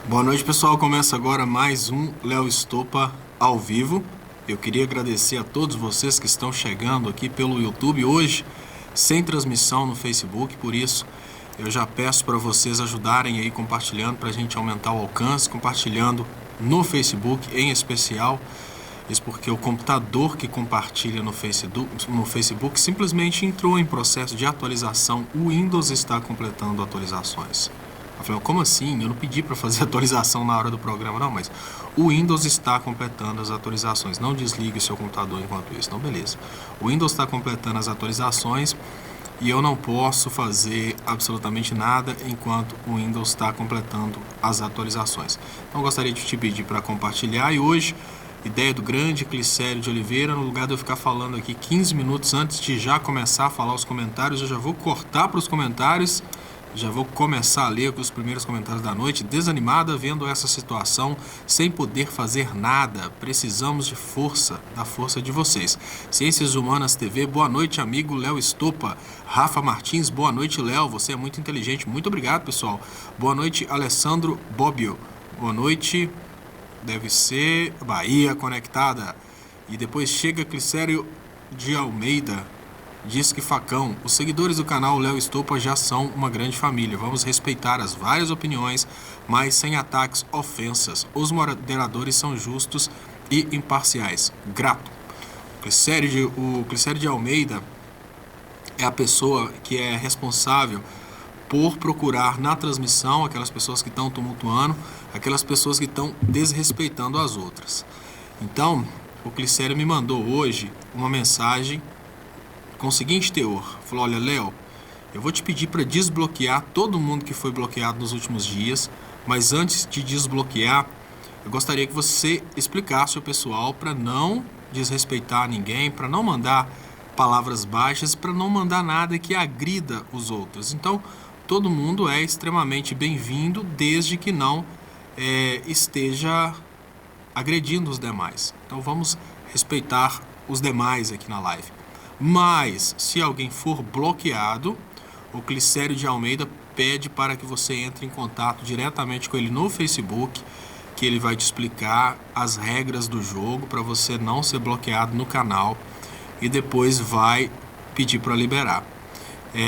Boa noite, pessoal. Começa agora mais um Léo Estopa ao vivo. Eu queria agradecer a todos vocês que estão chegando aqui pelo YouTube hoje, sem transmissão no Facebook. Por isso, eu já peço para vocês ajudarem aí compartilhando para a gente aumentar o alcance, compartilhando no Facebook em especial. Isso porque o computador que compartilha no Facebook simplesmente entrou em processo de atualização. O Windows está completando atualizações. Afinal, como assim? Eu não pedi para fazer atualização na hora do programa, não, mas o Windows está completando as atualizações. Não desligue o seu computador enquanto isso, não, beleza. O Windows está completando as atualizações e eu não posso fazer absolutamente nada enquanto o Windows está completando as atualizações. Então, eu gostaria de te pedir para compartilhar e hoje, ideia do grande Clicério de Oliveira, no lugar de eu ficar falando aqui 15 minutos antes de já começar a falar os comentários, eu já vou cortar para os comentários. Já vou começar a ler os primeiros comentários da noite. Desanimada vendo essa situação, sem poder fazer nada. Precisamos de força, da força de vocês. Ciências Humanas TV, boa noite, amigo Léo Estopa. Rafa Martins, boa noite, Léo. Você é muito inteligente. Muito obrigado, pessoal. Boa noite, Alessandro Bobbio. Boa noite. Deve ser Bahia Conectada. E depois chega Clicério de Almeida. Diz que Facão, os seguidores do canal Léo Estopa já são uma grande família. Vamos respeitar as várias opiniões, mas sem ataques, ofensas. Os moderadores são justos e imparciais. Grato. O Clicério de Almeida é a pessoa que é responsável por procurar na transmissão aquelas pessoas que estão tumultuando, aquelas pessoas que estão desrespeitando as outras. Então, o Clicério me mandou hoje uma mensagem com o seguinte teor. Falou: olha, Léo, eu vou te pedir para desbloquear todo mundo que foi bloqueado nos últimos dias, mas antes de desbloquear, eu gostaria que você explicasse ao pessoal para não desrespeitar ninguém, para não mandar palavras baixas, para não mandar nada que agrida os outros. Então, todo mundo é extremamente bem-vindo, desde que não esteja agredindo os demais. Então, vamos respeitar os demais aqui na live. Mas, se alguém for bloqueado, o Clicério de Almeida pede para que você entre em contato diretamente com ele no Facebook, que ele vai te explicar as regras do jogo para você não ser bloqueado no canal e depois vai pedir para liberar.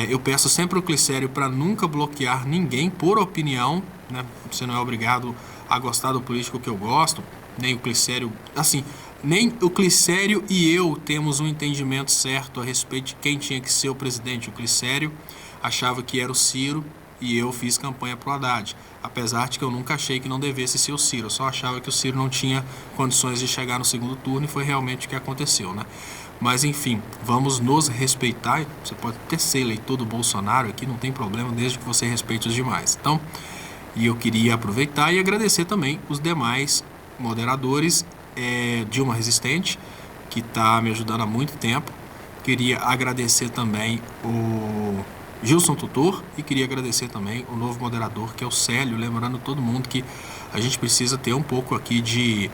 Eu peço sempre ao Clicério para nunca bloquear ninguém por opinião, né? Você não é obrigado a gostar do político que eu gosto, nem o Clicério, assim... Nem o Clicério e eu temos um entendimento certo a respeito de quem tinha que ser o presidente. O Clicério achava que era o Ciro e eu fiz campanha pro Haddad. Apesar de que eu nunca achei que não devesse ser o Ciro. Eu só achava que o Ciro não tinha condições de chegar no segundo turno e foi realmente o que aconteceu, né? Mas enfim, vamos nos respeitar. Você pode até ser eleitor do Bolsonaro aqui, não tem problema, desde que você respeite os demais. Então, e eu queria aproveitar e agradecer também os demais moderadores. Dilma Resistente, que está me ajudando há muito tempo. Queria agradecer também o Gilson Tutor e queria agradecer também o novo moderador, que é o Célio. Lembrando todo mundo que a gente precisa ter um pouco aqui de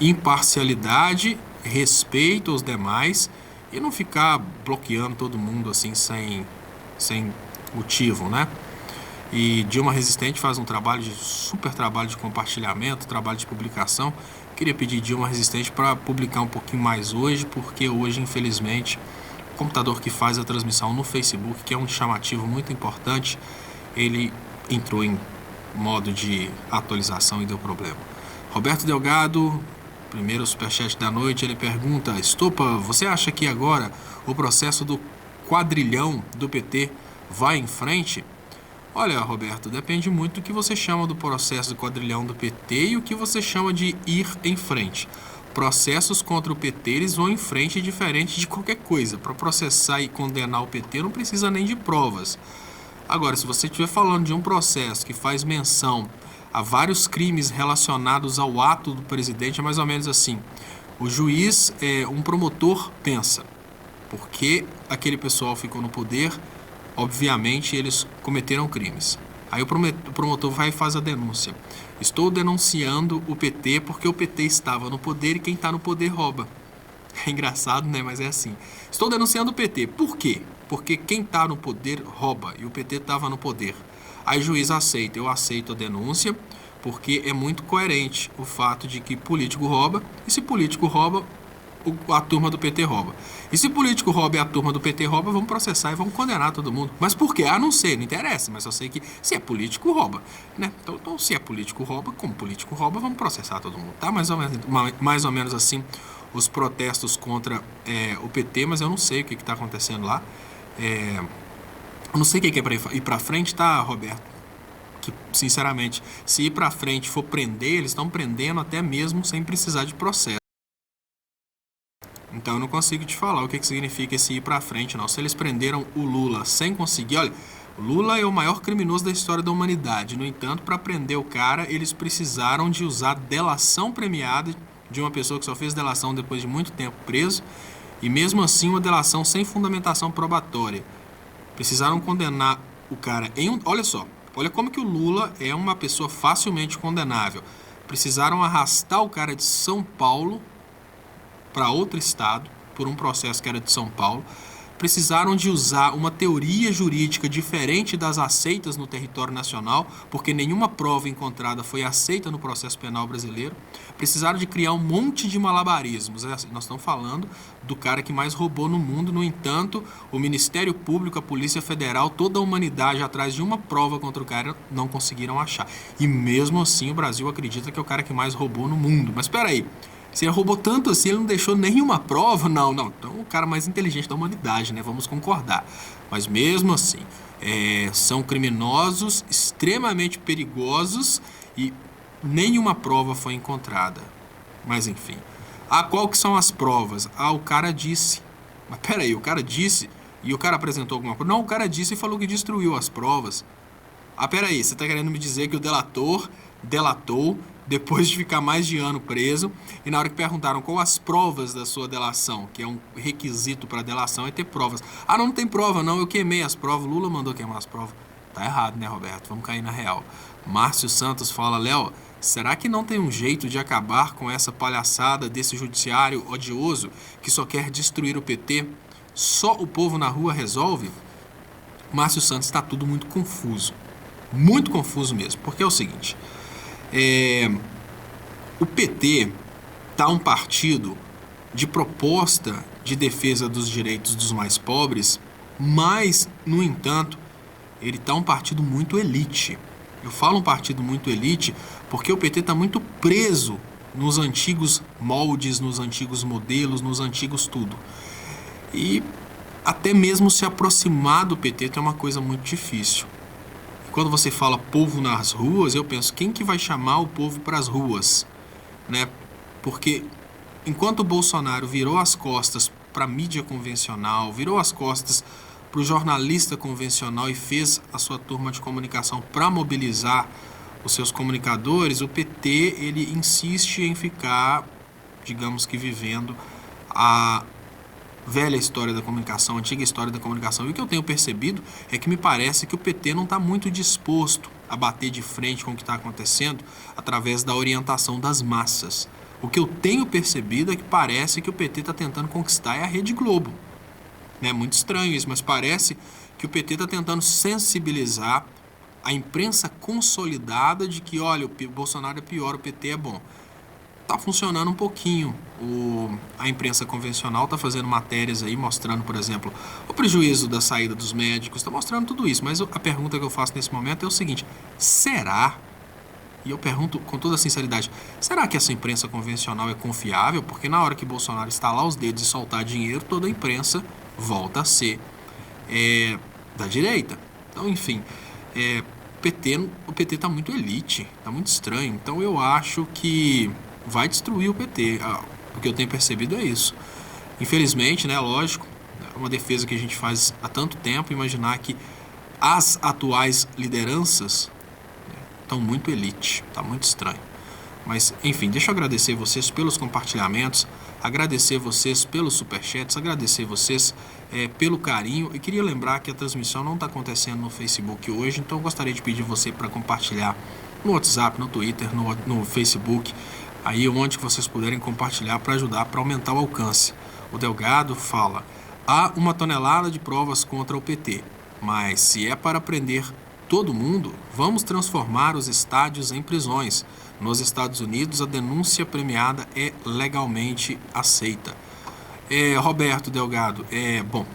imparcialidade, respeito aos demais e não ficar bloqueando todo mundo assim sem motivo, né? E Dilma Resistente faz um super trabalho de compartilhamento, trabalho de publicação. Queria pedir Dilma Resistente para publicar um pouquinho mais hoje, porque hoje, infelizmente, o computador que faz a transmissão no Facebook, que é um chamativo muito importante, ele entrou em modo de atualização e deu problema. Roberto Delgado, primeiro superchat da noite, ele pergunta: Estopa, você acha que agora o processo do quadrilhão do PT vai em frente? Olha, Roberto, depende muito do que você chama do processo do quadrilhão do PT e o que você chama de ir em frente. Processos contra o PT, eles vão em frente diferente de qualquer coisa. Para processar e condenar o PT não precisa nem de provas. Agora, se você estiver falando de um processo que faz menção a vários crimes relacionados ao ato do presidente, é mais ou menos assim. O juiz, um promotor, pensa: por que aquele pessoal ficou no poder? Obviamente, eles cometeram crimes. Aí o promotor vai e faz a denúncia. Estou denunciando o PT porque o PT estava no poder e quem está no poder rouba. É engraçado, né? Mas é assim. Estou denunciando o PT. Por quê? Porque quem está no poder rouba e o PT estava no poder. Aí o juiz aceita, eu aceito a denúncia, porque é muito coerente o fato de que político rouba, e se político rouba, a turma do PT rouba. E se político rouba e a turma do PT rouba, vamos processar e vamos condenar todo mundo. Mas por quê? Ah, não sei, não interessa, mas eu sei que se é político, rouba, né? Então se é político rouba, como político rouba, vamos processar todo mundo, tá? Mais ou menos assim os protestos contra o PT, mas eu não sei o que está acontecendo lá. Eu não sei o que é para ir para frente, tá, Roberto? Que, sinceramente, se ir para frente for prender, eles estão prendendo até mesmo sem precisar de processo. Então eu não consigo te falar o que significa esse ir para frente, não. Se eles prenderam o Lula sem conseguir, olha, o Lula é o maior criminoso da história da humanidade. No entanto, para prender o cara, eles precisaram de usar delação premiada de uma pessoa que só fez delação depois de muito tempo preso, e mesmo assim uma delação sem fundamentação probatória. Precisaram condenar o cara em olha só, olha como que o Lula é uma pessoa facilmente condenável. Precisaram arrastar o cara de São Paulo para outro estado, por um processo que era de São Paulo. Precisaram de usar uma teoria jurídica diferente das aceitas no território nacional, porque nenhuma prova encontrada foi aceita no processo penal brasileiro. Precisaram de criar um monte de malabarismos. Nós estamos falando do cara que mais roubou no mundo. No entanto, o Ministério Público, a Polícia Federal, toda a humanidade atrás de uma prova contra o cara não conseguiram achar. E mesmo assim o Brasil acredita que é o cara que mais roubou no mundo. Mas espera aí. Se ele roubou tanto assim, ele não deixou nenhuma prova? Não. Então, o cara mais inteligente da humanidade, né? Vamos concordar. Mas mesmo assim, são criminosos extremamente perigosos e nenhuma prova foi encontrada. Mas, enfim. Qual que são as provas? O cara disse. Mas peraí, o cara disse e o cara apresentou alguma prova? Não, o cara disse e falou que destruiu as provas. Peraí, você tá querendo me dizer que o delator delatou depois de ficar mais de ano preso, e na hora que perguntaram qual as provas da sua delação, que é um requisito para delação, é ter provas. Não tem prova não, eu queimei as provas, Lula mandou queimar as provas. Tá errado, né, Roberto? Vamos cair na real. Márcio Santos fala, Léo, será que não tem um jeito de acabar com essa palhaçada desse judiciário odioso que só quer destruir o PT? Só o povo na rua resolve? Márcio Santos, está tudo muito confuso mesmo, porque é o seguinte... o PT tá um partido de proposta de defesa dos direitos dos mais pobres, mas, no entanto, ele tá um partido muito elite. Eu falo um partido muito elite porque o PT tá muito preso nos antigos moldes, nos antigos modelos, nos antigos tudo. E até mesmo se aproximar do PT é uma coisa muito difícil. Quando você fala povo nas ruas, eu penso, quem que vai chamar o povo para as ruas? Né? Porque enquanto o Bolsonaro virou as costas para a mídia convencional, virou as costas para o jornalista convencional e fez a sua turma de comunicação para mobilizar os seus comunicadores, o PT ele insiste em ficar, digamos que vivendo a velha história da comunicação, antiga história da comunicação. E o que eu tenho percebido é que me parece que o PT não está muito disposto a bater de frente com o que está acontecendo através da orientação das massas. O que eu tenho percebido é que parece que o PT está tentando conquistar a Rede Globo. É muito estranho isso, mas parece que o PT está tentando sensibilizar a imprensa consolidada de que, olha, o Bolsonaro é pior, o PT é bom. Está funcionando um pouquinho. A imprensa convencional está fazendo matérias aí mostrando, por exemplo, o prejuízo da saída dos médicos, está mostrando tudo isso. Mas a pergunta que eu faço nesse momento é o seguinte, será, e eu pergunto com toda sinceridade, será que essa imprensa convencional é confiável? Porque na hora que Bolsonaro estalar os dedos e soltar dinheiro, toda a imprensa volta a ser da direita. Então, enfim, o PT está muito elite, está muito estranho. Então eu acho que vai destruir o PT. O que eu tenho percebido é isso. Infelizmente, né, lógico, é uma defesa que a gente faz há tanto tempo, imaginar que as atuais lideranças estão muito elite, está muito estranho. Mas, enfim, deixa eu agradecer vocês pelos compartilhamentos, agradecer vocês pelos superchats, agradecer vocês pelo carinho. E queria lembrar que a transmissão não está acontecendo no Facebook hoje, então eu gostaria de pedir você para compartilhar no WhatsApp, no Twitter, no Facebook, aí onde que vocês puderem compartilhar para ajudar, para aumentar o alcance. O Delgado fala, há 1 tonelada de provas contra o PT, mas se é para prender todo mundo, vamos transformar os estádios em prisões. Nos Estados Unidos, a denúncia premiada é legalmente aceita. Roberto Delgado, bom,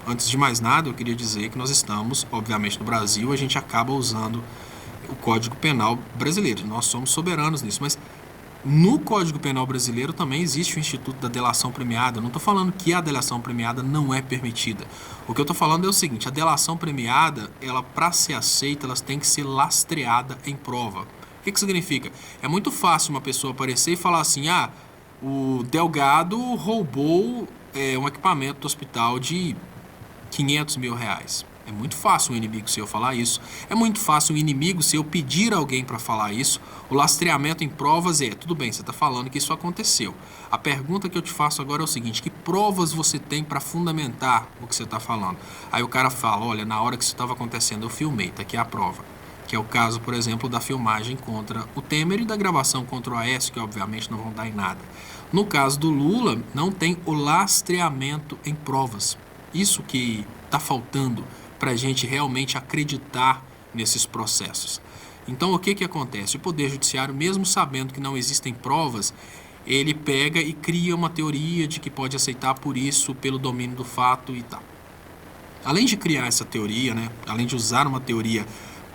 antes de mais nada, eu queria dizer que nós estamos, obviamente, no Brasil, a gente acaba usando o Código Penal brasileiro. Nós somos soberanos nisso, mas no Código Penal brasileiro também existe o Instituto da Delação Premiada. Eu não estou falando que a delação premiada não é permitida. O que eu estou falando é o seguinte: a delação premiada, ela para ser aceita, ela tem que ser lastreada em prova. O que significa? É muito fácil uma pessoa aparecer e falar assim: o Delgado roubou um equipamento do hospital de R$500 mil. É muito fácil um inimigo seu falar isso. É muito fácil um inimigo seu pedir a alguém para falar isso. O lastreamento em provas tudo bem, você está falando que isso aconteceu. A pergunta que eu te faço agora é o seguinte: que provas você tem para fundamentar o que você está falando? Aí o cara fala: olha, na hora que isso estava acontecendo eu filmei, tá aqui a prova. Que é o caso, por exemplo, da filmagem contra o Temer e da gravação contra o Aécio, que obviamente não vão dar em nada. No caso do Lula, não tem o lastreamento em provas. Isso que está faltando para a gente realmente acreditar nesses processos. Então, o que acontece? O Poder Judiciário, mesmo sabendo que não existem provas, ele pega e cria uma teoria de que pode aceitar por isso, pelo domínio do fato e tal. Além de criar essa teoria, além de usar uma teoria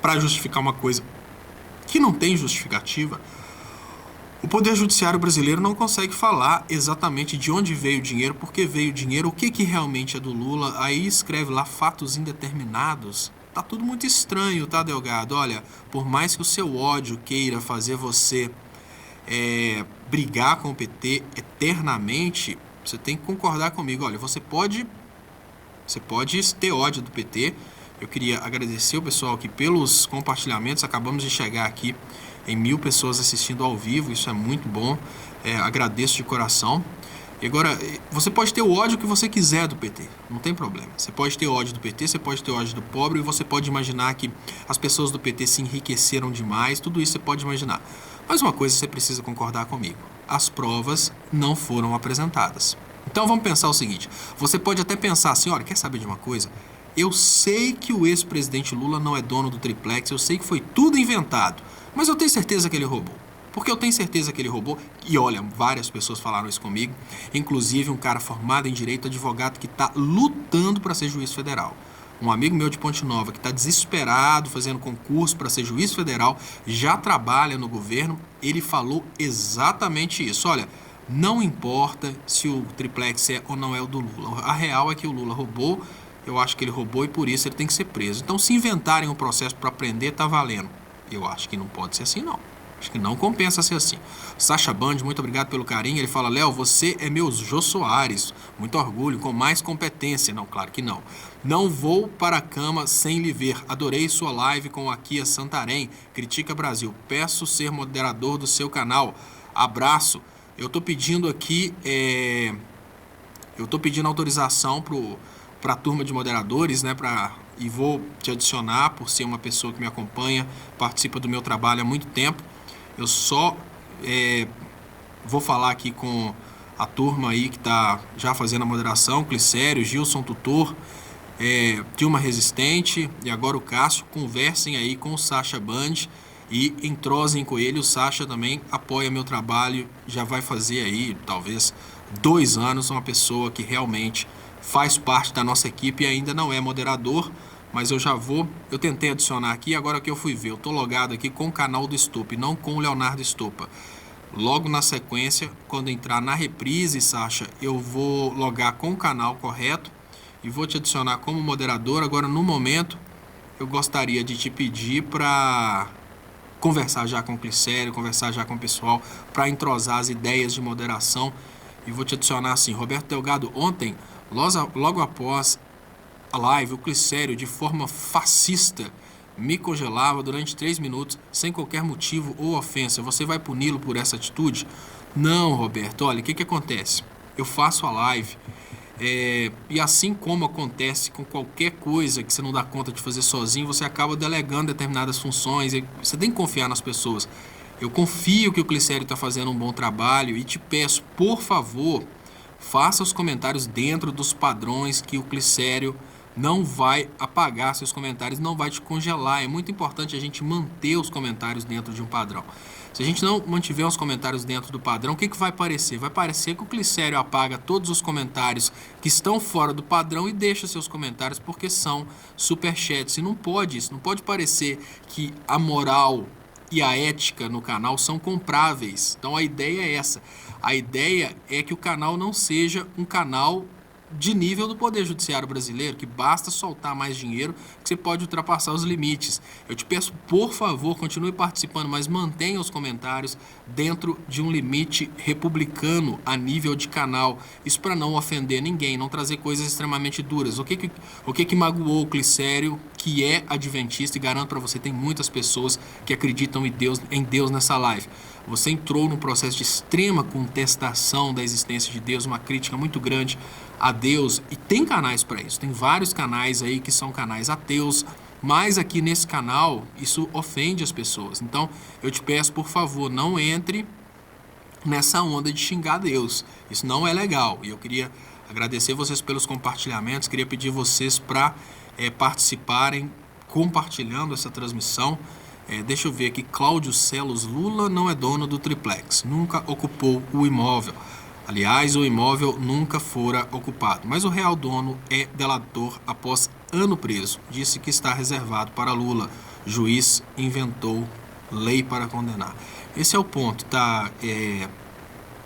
para justificar uma coisa que não tem justificativa, o Poder Judiciário brasileiro não consegue falar exatamente de onde veio o dinheiro, por que veio o dinheiro, o que realmente é do Lula. Aí escreve lá fatos indeterminados. Tá tudo muito estranho, tá, Delgado? Olha, por mais que o seu ódio queira fazer você brigar com o PT eternamente, você tem que concordar comigo. Olha, você pode ter ódio do PT. Eu queria agradecer o pessoal aqui pelos compartilhamentos. Acabamos de chegar aqui em 1.000 pessoas assistindo ao vivo, isso é muito bom, agradeço de coração. E agora, você pode ter o ódio que você quiser do PT, não tem problema. Você pode ter ódio do PT, você pode ter ódio do pobre, e você pode imaginar que as pessoas do PT se enriqueceram demais, tudo isso você pode imaginar. Mas uma coisa você precisa concordar comigo: as provas não foram apresentadas. Então vamos pensar o seguinte: você pode até pensar assim: olha, quer saber de uma coisa? Eu sei que o ex-presidente Lula não é dono do triplex, eu sei que foi tudo inventado, mas eu tenho certeza que ele roubou. Porque eu tenho certeza que ele roubou. E olha, várias pessoas falaram isso comigo. Inclusive um cara formado em direito, advogado, que está lutando para ser juiz federal. Um amigo meu de Ponte Nova, que está desesperado, fazendo concurso para ser juiz federal, já trabalha no governo. Ele falou exatamente isso. Olha, não importa se o triplex é ou não é o do Lula. A real é que o Lula roubou. Eu acho que ele roubou e por isso ele tem que ser preso. Então, se inventarem um processo para prender, tá valendo. Eu acho que não pode ser assim, não. Acho que não compensa ser assim. Sacha Band, muito obrigado pelo carinho. Ele fala: Léo, você é meu Jô Soares. Muito orgulho, com mais competência. Não, claro que não. Não vou para a cama sem lhe ver. Adorei sua live com a Kia Santarém. Critica Brasil. Peço ser moderador do seu canal. Abraço. Eu tô pedindo aqui... Eu tô pedindo autorização para a turma de moderadores, e vou te adicionar por ser uma pessoa que me acompanha, participa do meu trabalho há muito tempo. Eu só vou falar aqui com a turma aí que está já fazendo a moderação: Clicério, Gilson Tutor, Dilma Resistente e agora o Cássio. Conversem aí com o Sacha Band e entrosem com ele. O Sacha também apoia meu trabalho, já vai fazer aí talvez 2 anos, uma pessoa que realmente faz parte da nossa equipe e ainda não é moderador, mas eu tentei adicionar aqui, agora que eu fui ver, eu tô logado aqui com o canal do Estopa e não com o Leonardo Estopa. Logo na sequência, quando entrar na reprise, Sacha, eu vou logar com o canal correto e vou te adicionar como moderador. Agora, no momento, eu gostaria de te pedir para conversar já com o Clicério, conversar já com o pessoal, para entrosar as ideias de moderação, e vou te adicionar assim: Roberto Delgado, ontem, logo após a live, o Clicério, de forma fascista, me congelava durante 3 minutos, sem qualquer motivo ou ofensa. Você vai puni-lo por essa atitude? Não, Roberto. Olha, o que acontece? Eu faço a live, e assim como acontece com qualquer coisa que você não dá conta de fazer sozinho, você acaba delegando determinadas funções. Você tem que confiar nas pessoas. Eu confio que o Clicério está fazendo um bom trabalho e te peço, por favor, faça os comentários dentro dos padrões que o Clicério não vai apagar seus comentários, não vai te congelar. É muito importante a gente manter os comentários dentro de um padrão. Se a gente não mantiver os comentários dentro do padrão, o que vai parecer? Vai parecer que o Clicério apaga todos os comentários que estão fora do padrão e deixa seus comentários porque são superchats. E não pode isso, não pode parecer que a moral e a ética no canal são compráveis. Então a ideia é essa. A ideia é que o canal não seja um canal de nível do Poder Judiciário brasileiro, que basta soltar mais dinheiro que você pode ultrapassar os limites. Eu te peço, por favor, continue participando, mas mantenha os comentários dentro de um limite republicano a nível de canal. Isso para não ofender ninguém, não trazer coisas extremamente duras. O que magoou o Clicério, que é adventista, e garanto para você, tem muitas pessoas que acreditam em Deus nessa live. Você entrou num processo de extrema contestação da existência de Deus, uma crítica muito grande a Deus, e tem canais para isso, tem vários canais aí que são canais ateus, mas aqui nesse canal isso ofende as pessoas. Então eu te peço, por favor, não entre nessa onda de xingar Deus, isso não é legal. E eu queria agradecer vocês pelos compartilhamentos, queria pedir vocês para participarem compartilhando essa transmissão. Deixa eu ver aqui, Cláudio Celos: Lula não é dono do triplex, nunca ocupou o imóvel. Aliás, o imóvel nunca fora ocupado, mas o real dono é delator após ano preso. Disse que está reservado para Lula. Juiz inventou lei para condenar. Esse é o ponto, tá,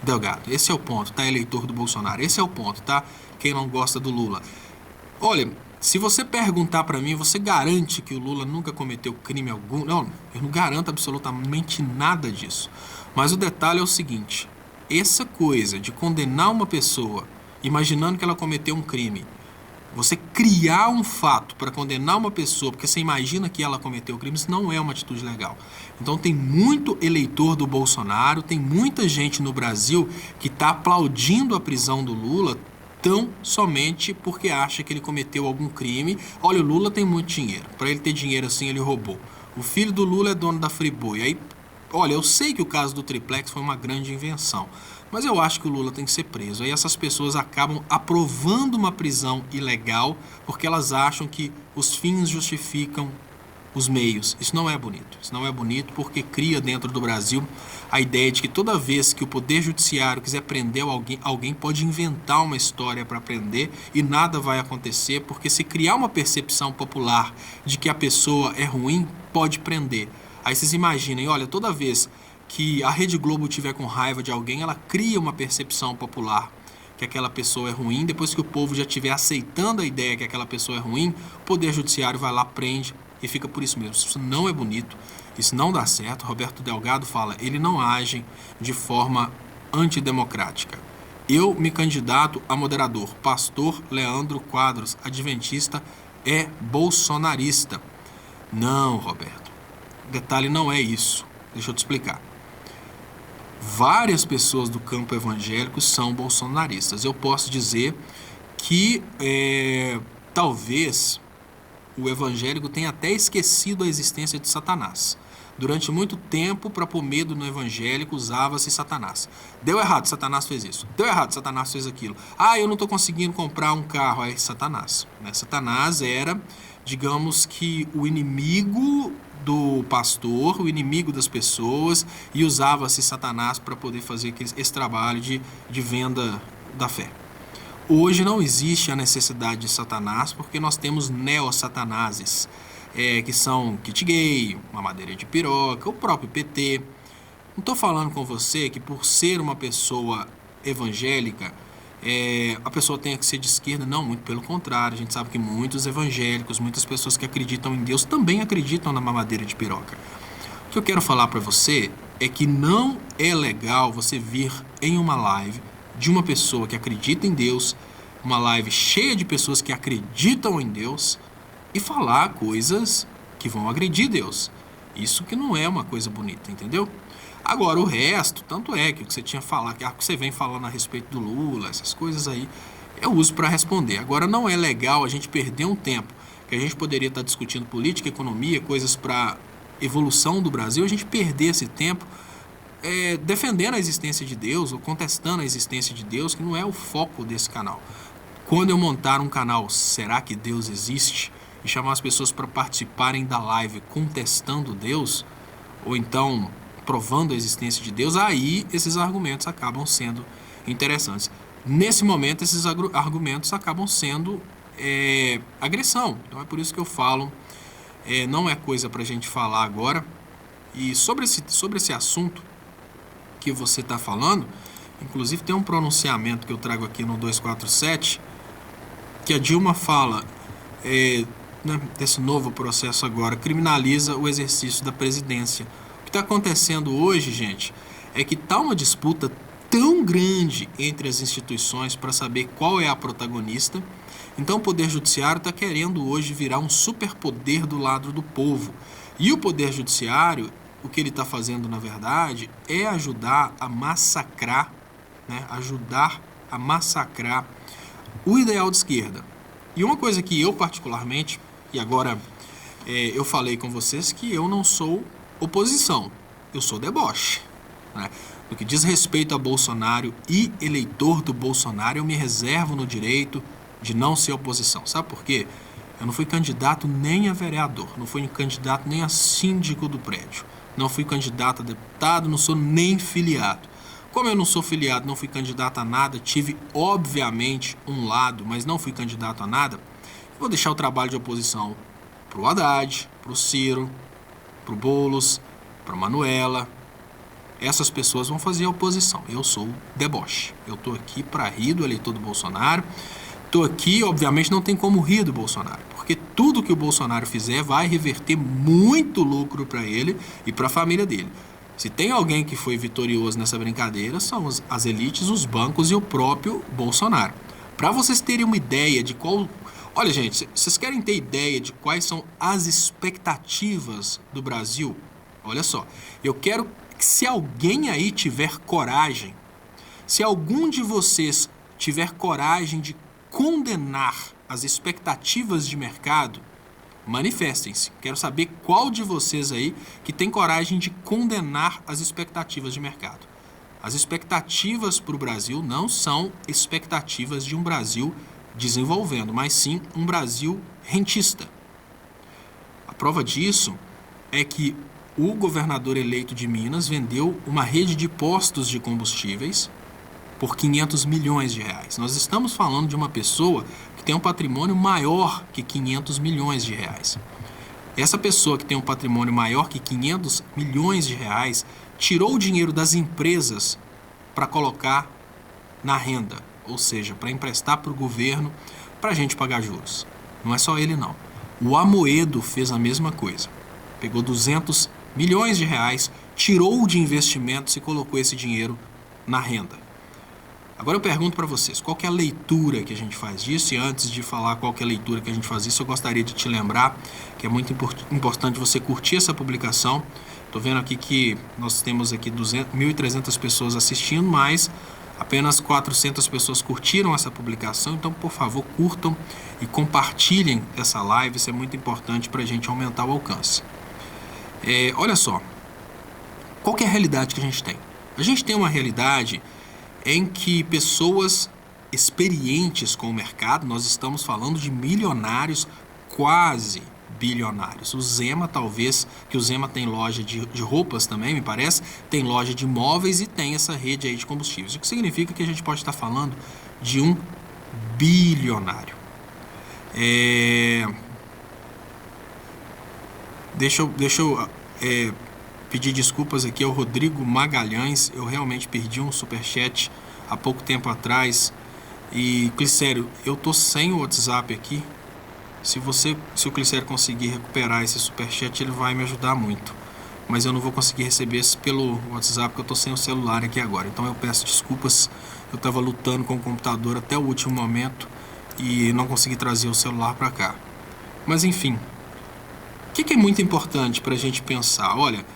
Delgado? Esse é o ponto, tá, eleitor do Bolsonaro? Esse é o ponto, tá? Quem não gosta do Lula. Olha, se você perguntar para mim, você garante que o Lula nunca cometeu crime algum? Não, eu não garanto absolutamente nada disso. Mas o detalhe é o seguinte: essa coisa de condenar uma pessoa imaginando que ela cometeu um crime, você criar um fato para condenar uma pessoa porque você imagina que ela cometeu crime, isso não é uma atitude legal. Então tem muito eleitor do Bolsonaro, tem muita gente no Brasil que está aplaudindo a prisão do Lula tão somente porque acha que ele cometeu algum crime. Olha, o Lula tem muito dinheiro, para ele ter dinheiro assim ele roubou. O filho do Lula é dono da Friboi. Aí, olha, eu sei que o caso do triplex foi uma grande invenção, mas eu acho que o Lula tem que ser preso. Aí essas pessoas acabam aprovando uma prisão ilegal porque elas acham que os fins justificam os meios. Isso não é bonito. Isso não é bonito porque cria dentro do Brasil a ideia de que toda vez que o Poder Judiciário quiser prender alguém pode inventar uma história para prender e nada vai acontecer, porque se criar uma percepção popular de que a pessoa é ruim, pode prender. Aí vocês imaginem, olha, toda vez que a Rede Globo tiver com raiva de alguém, ela cria uma percepção popular que aquela pessoa é ruim. Depois que o povo já estiver aceitando a ideia que aquela pessoa é ruim, o Poder Judiciário vai lá, prende e fica por isso mesmo. Isso não é bonito, isso não dá certo. Roberto Delgado fala, ele não age de forma antidemocrática. Eu me candidato a moderador. Pastor Leandro Quadros, adventista, é bolsonarista. Não, Roberto. O detalhe não é isso. Deixa eu te explicar. Várias pessoas do campo evangélico são bolsonaristas. Eu posso dizer que talvez o evangélico tenha até esquecido a existência de Satanás. Durante muito tempo, para pôr medo no evangélico, usava-se Satanás. Deu errado, Satanás fez isso. Deu errado, Satanás fez aquilo. Ah, eu não estou conseguindo comprar um carro. Aí Satanás. Satanás era, digamos que, o inimigo do pastor, o inimigo das pessoas, e usava-se Satanás para poder fazer esse trabalho de venda da fé. Hoje não existe a necessidade de Satanás, porque nós temos neo-satanases, que são kit gay, mamadeira de piroca, o próprio PT. Não estou falando com você que por ser uma pessoa evangélica, a pessoa tenha que ser de esquerda. Não, muito pelo contrário. A gente sabe que muitos evangélicos, muitas pessoas que acreditam em Deus também acreditam na mamadeira de piroca. O que eu quero falar para você é que não é legal você vir em uma live de uma pessoa que acredita em Deus, uma live cheia de pessoas que acreditam em Deus, e falar coisas que vão agredir Deus. Isso que não é uma coisa bonita, entendeu? Agora, o resto, tanto é que o que você tinha falado, que você vem falando a respeito do Lula, essas coisas aí, eu uso para responder. Agora, não é legal a gente perder um tempo que a gente poderia estar discutindo política, economia, coisas para evolução do Brasil, a gente perder esse tempo defendendo a existência de Deus ou contestando a existência de Deus, que não é o foco desse canal. quando eu montar um canal Será que Deus existe? E chamar as pessoas para participarem da live contestando Deus, ou então provando a existência de Deus, aí esses argumentos acabam sendo interessantes. Nesse momento, esses argumentos acabam sendo agressão. Então é por isso que eu falo, não é coisa para a gente falar agora. E sobre esse assunto que você está falando, inclusive tem um pronunciamento que eu trago aqui no 247, que a Dilma fala, desse novo processo agora, criminaliza o exercício da presidência. O que está acontecendo hoje, gente, é que está uma disputa tão grande entre as instituições para saber qual é a protagonista. Então o Poder Judiciário está querendo hoje virar um superpoder do lado do povo. E o Poder Judiciário, o que ele está fazendo, na verdade, é ajudar a massacrar, o ideal de esquerda. E uma coisa que eu particularmente, e agora eu falei com vocês que eu não sou oposição, eu sou deboche, né? No que diz respeito a Bolsonaro e eleitor do Bolsonaro, eu me reservo no direito de não ser oposição. Sabe por quê? Eu não fui candidato nem a vereador, não fui candidato nem a síndico do prédio, não fui candidato a deputado, não sou nem filiado. Como eu não sou filiado, não fui candidato a nada, tive obviamente um lado, mas não fui candidato a nada, vou deixar o trabalho de oposição pro Haddad, pro Ciro, pro Boulos, pra Manuela. Essas pessoas vão fazer a oposição. Eu sou deboche. Eu estou aqui para rir do eleitor do Bolsonaro. Estou aqui, obviamente, não tem como rir do Bolsonaro, porque tudo que o Bolsonaro fizer vai reverter muito lucro para ele e para a família dele. Se tem alguém que foi vitorioso nessa brincadeira, são as elites, os bancos e o próprio Bolsonaro. Para vocês terem uma ideia de qual... Olha, gente, vocês querem ter ideia de quais são as expectativas do Brasil? Olha só, eu quero que, se alguém aí tiver coragem, se algum de vocês tiver coragem de condenar as expectativas de mercado, manifestem-se. Quero saber qual de vocês aí que tem coragem de condenar as expectativas de mercado. As expectativas para o Brasil não são expectativas de um Brasil desenvolvendo, mas sim um Brasil rentista. A prova disso é que o governador eleito de Minas vendeu uma rede de postos de combustíveis por 500 milhões de reais. Nós estamos falando de uma pessoa que tem um patrimônio maior que 500 milhões de reais. Essa pessoa que tem um patrimônio maior que 500 milhões de reais tirou o dinheiro das empresas para colocar na renda, ou seja, para emprestar para o governo, para a gente pagar juros. Não é só ele, não. O Amoedo fez a mesma coisa. Pegou 200 milhões de reais, tirou de investimentos e colocou esse dinheiro na renda. Agora eu pergunto para vocês, qual que é a leitura que a gente faz disso? E antes de falar qual que é a leitura que a gente faz disso, eu gostaria de te lembrar que é muito importante você curtir essa publicação. Estou vendo aqui que nós temos aqui 1.300 pessoas assistindo, mas apenas 400 pessoas curtiram essa publicação. Então, por favor, curtam e compartilhem essa live. Isso é muito importante para a gente aumentar o alcance. Olha só, qual que é a realidade que a gente tem? A gente tem uma realidade em que pessoas experientes com o mercado, nós estamos falando de milionários, quase bilionários. O Zema, talvez, que o Zema tem loja de roupas também, me parece, tem loja de móveis e tem essa rede aí de combustíveis. O que significa que a gente pode estar falando de um bilionário. Deixa eu pedir desculpas aqui ao Rodrigo Magalhães. Eu realmente perdi um superchat há pouco tempo atrás. E, Clicério, eu tô sem o WhatsApp aqui. Se o Clicério conseguir recuperar esse superchat, ele vai me ajudar muito. Mas eu não vou conseguir receber esse pelo WhatsApp, porque eu tô sem o celular aqui agora. Então eu peço desculpas. Eu estava lutando com o computador até o último momento e não consegui trazer o celular para cá. Mas enfim, o que é muito importante para a gente pensar? Olha,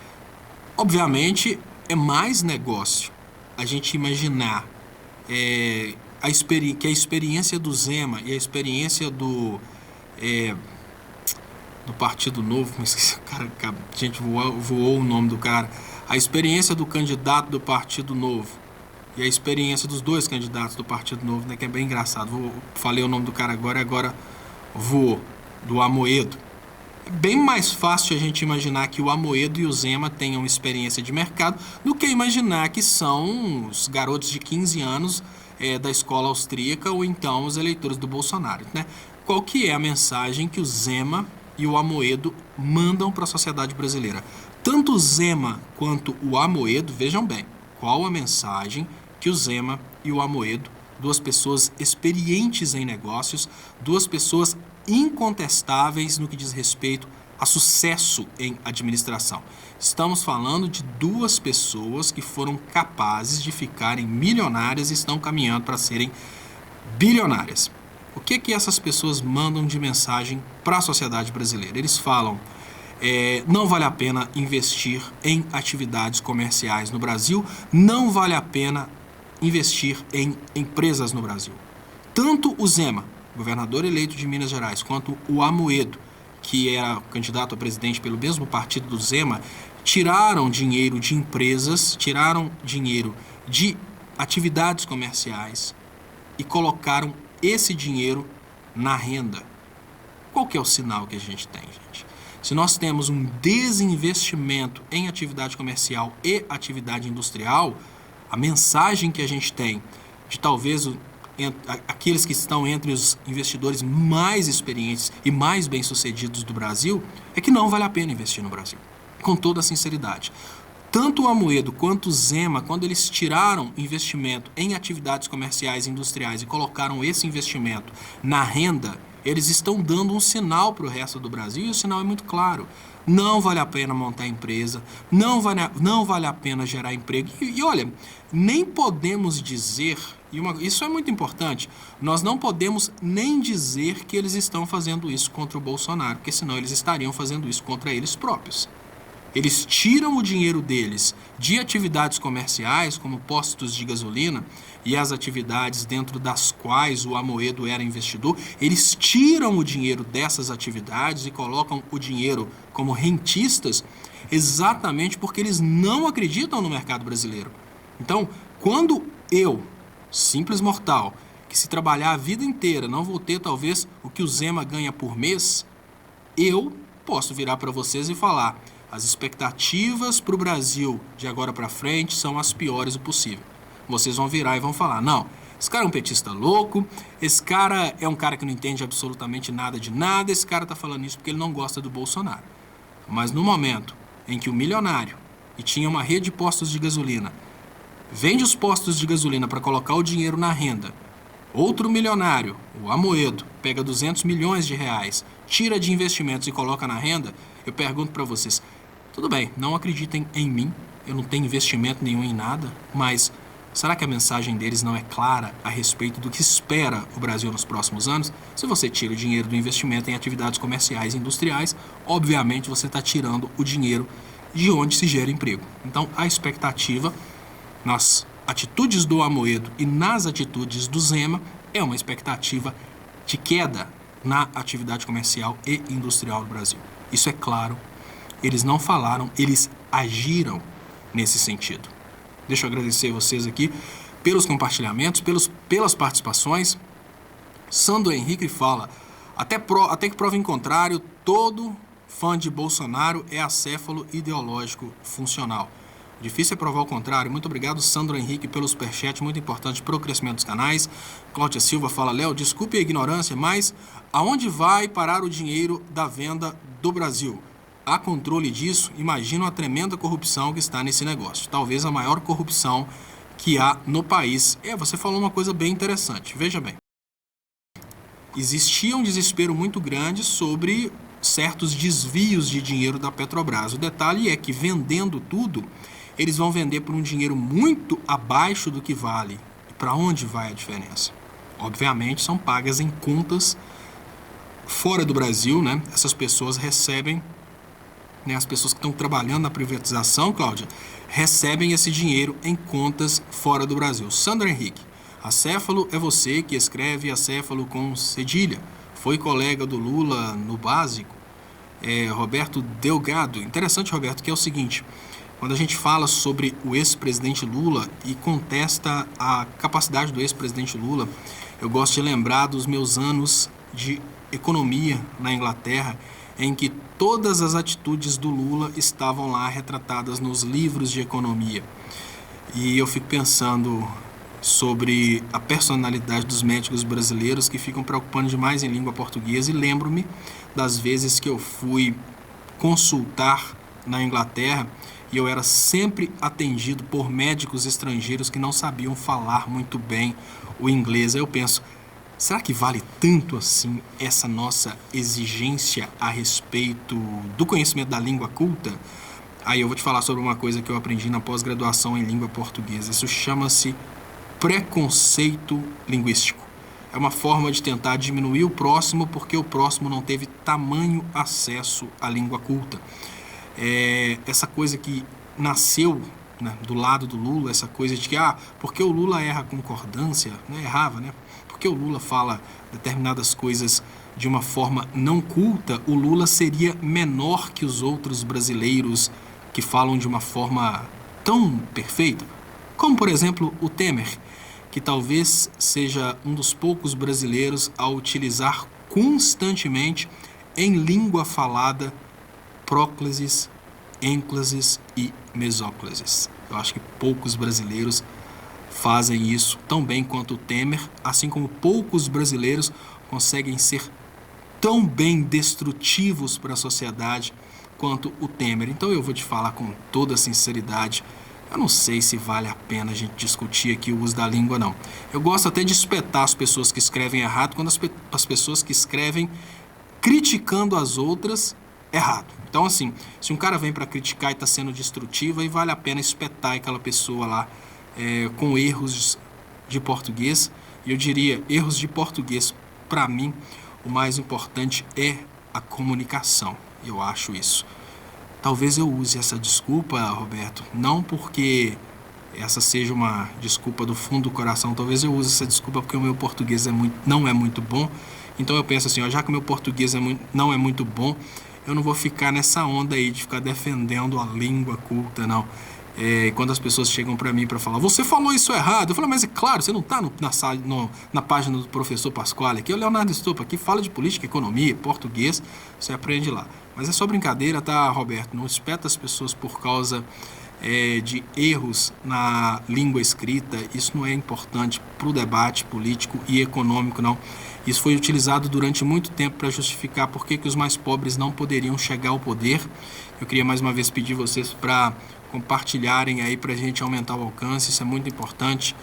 obviamente é mais negócio a gente imaginar que a experiência do Zema e a experiência do Partido Novo, cara, a gente voou o nome do cara, a experiência do candidato do Partido Novo e a experiência dos dois candidatos do Partido Novo, né, que é bem engraçado. Falei o nome do cara agora voou, do Amoedo. É bem mais fácil a gente imaginar que o Amoedo e o Zema tenham experiência de mercado do que imaginar que são os garotos de 15 anos da escola austríaca ou então os eleitores do Bolsonaro, né? Qual que é a mensagem que o Zema e o Amoedo mandam para a sociedade brasileira? Tanto o Zema quanto o Amoedo, vejam bem, qual a mensagem que o Zema e o Amoedo, duas pessoas experientes em negócios, duas pessoas incontestáveis no que diz respeito a sucesso em administração. Estamos falando de duas pessoas que foram capazes de ficarem milionárias e estão caminhando para serem bilionárias. O que essas pessoas mandam de mensagem para a sociedade brasileira? Eles falam, não vale a pena investir em atividades comerciais no Brasil, não vale a pena investir em empresas no Brasil. Tanto o Zema, governador eleito de Minas Gerais, quanto o Amoedo, que era candidato a presidente pelo mesmo partido do Zema, tiraram dinheiro de empresas, tiraram dinheiro de atividades comerciais e colocaram esse dinheiro na renda. Qual que é o sinal que a gente tem, gente? Se nós temos um desinvestimento em atividade comercial e atividade industrial, a mensagem que a gente tem de talvez aqueles que estão entre os investidores mais experientes e mais bem-sucedidos do Brasil é que não vale a pena investir no Brasil, com toda a sinceridade. Tanto o Amoedo quanto o Zema, quando eles tiraram investimento em atividades comerciais e industriais e colocaram esse investimento na renda, eles estão dando um sinal para o resto do Brasil e o sinal é muito claro. Não vale a pena montar empresa, não vale a pena gerar emprego. E olha, nem podemos dizer, isso é muito importante, nós não podemos nem dizer que eles estão fazendo isso contra o Bolsonaro, porque senão eles estariam fazendo isso contra eles próprios. Eles tiram o dinheiro deles de atividades comerciais, como postos de gasolina, e as atividades dentro das quais o Amoedo era investidor, eles tiram o dinheiro dessas atividades e colocam o dinheiro como rentistas, exatamente porque eles não acreditam no mercado brasileiro. Então, quando eu, simples mortal, que se trabalhar a vida inteira não vou ter talvez o que o Zema ganha por mês, eu posso virar para vocês e falar: as expectativas para o Brasil de agora para frente são as piores do possível. Vocês vão virar e vão falar: não, esse cara é um petista louco, esse cara é um cara que não entende absolutamente nada de nada, esse cara está falando isso porque ele não gosta do Bolsonaro. Mas no momento em que o milionário, que tinha uma rede de postos de gasolina, vende os postos de gasolina para colocar o dinheiro na renda, outro milionário, o Amoedo, pega 200 milhões de reais, tira de investimentos e coloca na renda, eu pergunto para vocês: tudo bem, não acreditem em mim, eu não tenho investimento nenhum em nada, mas será que a mensagem deles não é clara a respeito do que espera o Brasil nos próximos anos? Se você tira o dinheiro do investimento em atividades comerciais e industriais, obviamente você está tirando o dinheiro de onde se gera emprego. Então, a expectativa nas atitudes do Amoedo e nas atitudes do Zema é uma expectativa de queda na atividade comercial e industrial do Brasil. Isso é claro, eles não falaram, eles agiram nesse sentido. Deixa eu agradecer vocês aqui pelos compartilhamentos, pelas participações. Sandro Henrique fala: até que prova em contrário, todo fã de Bolsonaro é acéfalo ideológico funcional. Difícil é provar o contrário. Muito obrigado, Sandro Henrique, pelo superchat, muito importante para o crescimento dos canais. Cláudia Silva fala: Léo, desculpe a ignorância, mas aonde vai parar o dinheiro da venda do Brasil? Há controle disso? Imagino a tremenda corrupção que está nesse negócio. Talvez a maior corrupção que há no país. Você falou uma coisa bem interessante. Veja bem. Existia um desespero muito grande sobre certos desvios de dinheiro da Petrobras. O detalhe é que, vendendo tudo, eles vão vender por um dinheiro muito abaixo do que vale. E para onde vai a diferença? Obviamente, são pagas em contas fora do Brasil, né? Essas pessoas recebem, né? As pessoas que estão trabalhando na privatização, Cláudia, recebem esse dinheiro em contas fora do Brasil. Sandro Henrique: acéfalo é você que escreve acéfalo com cedilha. Foi colega do Lula no básico. Roberto Delgado. Interessante, Roberto, que é o seguinte: Quando a gente fala sobre o ex-presidente Lula e contesta a capacidade do ex-presidente Lula, eu gosto de lembrar dos meus anos de economia na Inglaterra, em que todas as atitudes do Lula estavam lá retratadas nos livros de economia. E eu fico pensando sobre a personalidade dos médicos brasileiros que ficam preocupando demais em língua portuguesa, e lembro-me das vezes que eu fui consultar na Inglaterra e eu era sempre atendido por médicos estrangeiros que não sabiam falar muito bem o inglês. Aí eu penso, será que vale tanto assim essa nossa exigência a respeito do conhecimento da língua culta? Aí eu vou te falar sobre uma coisa que eu aprendi na pós-graduação em língua portuguesa. Isso chama-se preconceito linguístico. É uma forma de tentar diminuir o próximo porque o próximo não teve tamanho acesso à língua culta. Essa coisa que nasceu, né, do lado do Lula, essa coisa de que, porque o Lula erra a concordância, né, errava, né? Porque o Lula fala determinadas coisas de uma forma não culta, o Lula seria menor que os outros brasileiros que falam de uma forma tão perfeita. Como, por exemplo, o Temer, que talvez seja um dos poucos brasileiros a utilizar constantemente em língua falada próclases, ênclases e mesóclases. Eu acho que poucos brasileiros fazem isso tão bem quanto o Temer, assim como poucos brasileiros conseguem ser tão bem destrutivos para a sociedade quanto o Temer. Então eu vou te falar com toda sinceridade, eu não sei se vale a pena a gente discutir aqui o uso da língua, não. Eu gosto até de espetar as pessoas que escrevem errado quando as pessoas que escrevem criticando as outras errado. Então, assim, se um cara vem para criticar e está sendo destrutivo, aí vale a pena espetar aquela pessoa lá com erros de português. E eu diria, erros de português, para mim, o mais importante é a comunicação. Eu acho isso. Talvez eu use essa desculpa, Roberto, não porque essa seja uma desculpa do fundo do coração, talvez eu use essa desculpa porque o meu português não é muito bom. Então eu penso assim, já que o meu português não é muito bom, eu não vou ficar nessa onda aí de ficar defendendo a língua culta, não. Quando as pessoas chegam para mim para falar, você falou isso errado, eu falo, mas é claro, você não está na página do professor Pasquale, aqui é o Leonardo Estopa, aqui fala de política, economia, português, você aprende lá. Mas é só brincadeira, tá, Roberto? Não espeta as pessoas por causa de erros na língua escrita. Isso não é importante para o debate político e econômico, não. Isso foi utilizado durante muito tempo para justificar por que os mais pobres não poderiam chegar ao poder. Eu queria mais uma vez pedir vocês para compartilharem aí para a gente aumentar o alcance. Isso é muito importante.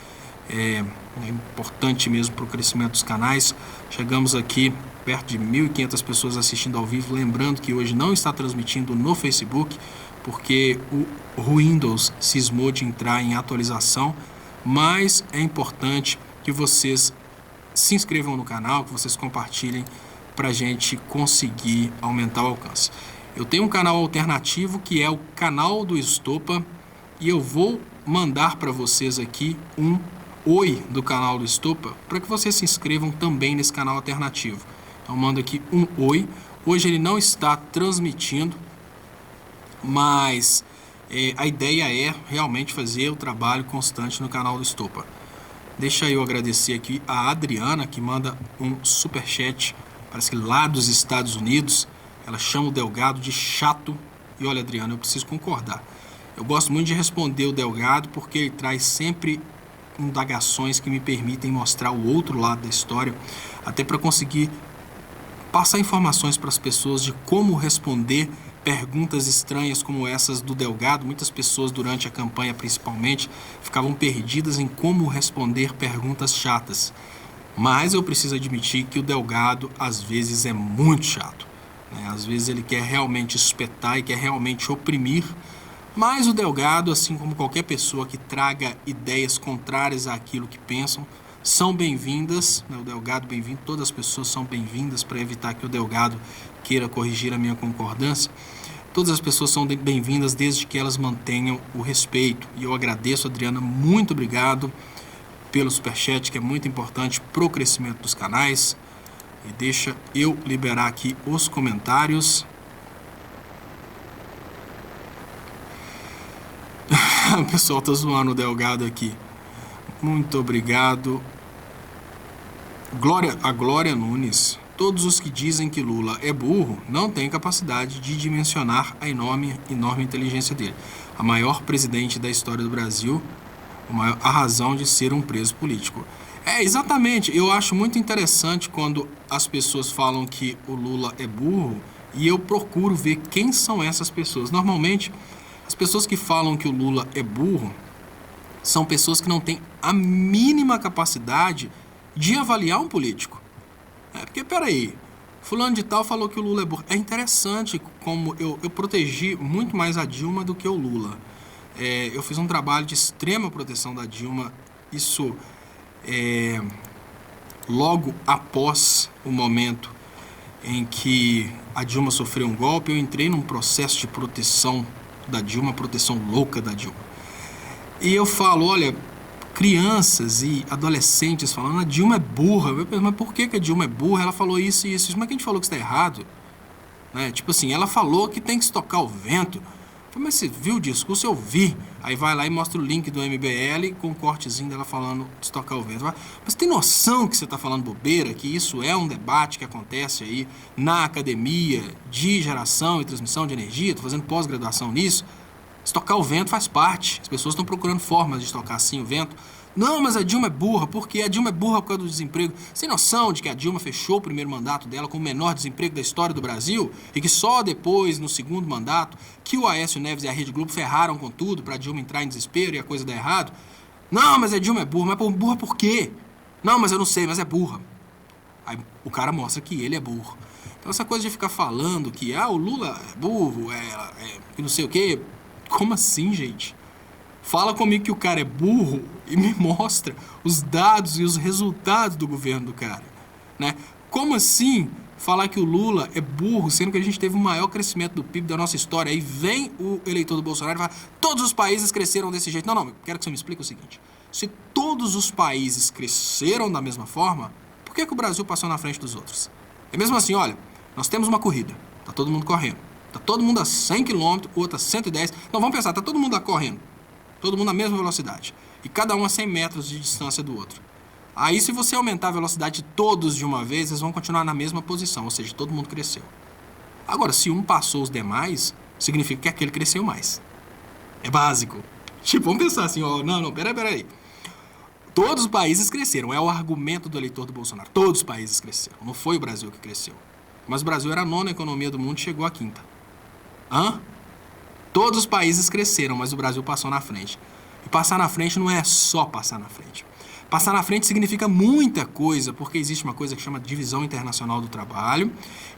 É importante mesmo para o crescimento dos canais. Chegamos aqui perto de 1.500 pessoas assistindo ao vivo. Lembrando que hoje não está transmitindo no Facebook, porque o Windows cismou de entrar em atualização, mas é importante que vocês se inscrevam no canal, que vocês compartilhem para a gente conseguir aumentar o alcance. Eu tenho um canal alternativo que é o canal do Estopa e eu vou mandar para vocês aqui um oi do canal do Estopa para que vocês se inscrevam também nesse canal alternativo. Então mando aqui um oi. Hoje ele não está transmitindo, mas a ideia é realmente fazer o trabalho constante no canal do Estopa. Deixa eu agradecer aqui a Adriana, que manda um superchat, parece que lá dos Estados Unidos. Ela chama o Delgado de chato. E olha, Adriana, eu preciso concordar. Eu gosto muito de responder o Delgado porque ele traz sempre indagações que me permitem mostrar o outro lado da história, até para conseguir passar informações para as pessoas de como responder perguntas estranhas como essas do Delgado. Muitas pessoas durante a campanha, principalmente, ficavam perdidas em como responder perguntas chatas. Mas eu preciso admitir que o Delgado às vezes é muito chato, né? Às vezes ele quer realmente espetar e quer realmente oprimir. Mas o Delgado, assim como qualquer pessoa que traga ideias contrárias àquilo que pensam, são bem-vindas, né? O Delgado bem-vindo, todas as pessoas são bem-vindas, para evitar que o Delgado queira corrigir a minha concordância. Todas as pessoas são bem-vindas desde que elas mantenham o respeito. E eu agradeço, Adriana, muito obrigado pelo superchat, que é muito importante para o crescimento dos canais. E deixa eu liberar aqui os comentários. O pessoal tá zoando o Delgado aqui. Muito obrigado. A Glória Nunes. Todos os que dizem que Lula é burro não têm capacidade de dimensionar a enorme inteligência dele. A maior presidente da história do Brasil, a razão de ser um preso político. Exatamente. Eu acho muito interessante quando as pessoas falam que o Lula é burro e eu procuro ver quem são essas pessoas. Normalmente, as pessoas que falam que o Lula é burro são pessoas que não têm a mínima capacidade de avaliar um político. Porque, peraí, fulano de tal falou que o Lula é burro. É interessante como eu protegi muito mais a Dilma do que o Lula. Eu fiz um trabalho de extrema proteção da Dilma, isso logo após o momento em que a Dilma sofreu um golpe, eu entrei num processo de proteção da Dilma, proteção louca da Dilma. E eu falo, olha, crianças e adolescentes falando, a Dilma é burra. Eu penso, mas por que a Dilma é burra? Ela falou isso e isso. Mas quem te falou que isso está errado? Né? Tipo assim, ela falou que tem que estocar o vento. Eu falei, mas você viu o discurso? Eu vi. Aí vai lá e mostra o link do MBL com um cortezinho dela falando de estocar o vento. Mas tem noção que você está falando bobeira? Que isso é um debate que acontece aí na academia de geração e transmissão de energia? Estou fazendo pós-graduação nisso. Estocar o vento faz parte. As pessoas estão procurando formas de estocar assim o vento. Não, mas a Dilma é burra. Por quê? A Dilma é burra por causa do desemprego. Sem noção de que a Dilma fechou o primeiro mandato dela com o menor desemprego da história do Brasil e que só depois, no segundo mandato, que o Aécio Neves e a Rede Globo ferraram com tudo para a Dilma entrar em desespero e a coisa dar errado. Não, mas a Dilma é burra. Mas burra por quê? Não, mas eu não sei, mas é burra. Aí o cara mostra que ele é burro. Então essa coisa de ficar falando que o Lula é burro, que não sei o quê... Como assim, gente? Fala comigo que o cara é burro e me mostra os dados e os resultados do governo do cara, né? Como assim falar que o Lula é burro, sendo que a gente teve o maior crescimento do PIB da nossa história? Aí vem o eleitor do Bolsonaro e fala, todos os países cresceram desse jeito. Não, quero que você me explique o seguinte. Se todos os países cresceram da mesma forma, por que o Brasil passou na frente dos outros? É mesmo assim, olha, nós temos uma corrida, tá todo mundo correndo. Tá todo mundo a 100 km, o outro a 110. Não, vamos pensar, tá todo mundo correndo. Todo mundo na mesma velocidade. E cada um a 100 metros de distância do outro. Aí, se você aumentar a velocidade de todos de uma vez, eles vão continuar na mesma posição. Ou seja, todo mundo cresceu. Agora, se um passou os demais, significa que aquele cresceu mais. É básico. Tipo, vamos pensar assim, não, peraí. Todos os países cresceram. É o argumento do eleitor do Bolsonaro. Todos os países cresceram. Não foi o Brasil que cresceu. Mas o Brasil era a 9ª economia do mundo e chegou à 5ª. Todos os países cresceram, mas o Brasil passou na frente. E passar na frente não é só passar na frente. Passar na frente significa muita coisa, porque existe uma coisa que chama divisão internacional do trabalho,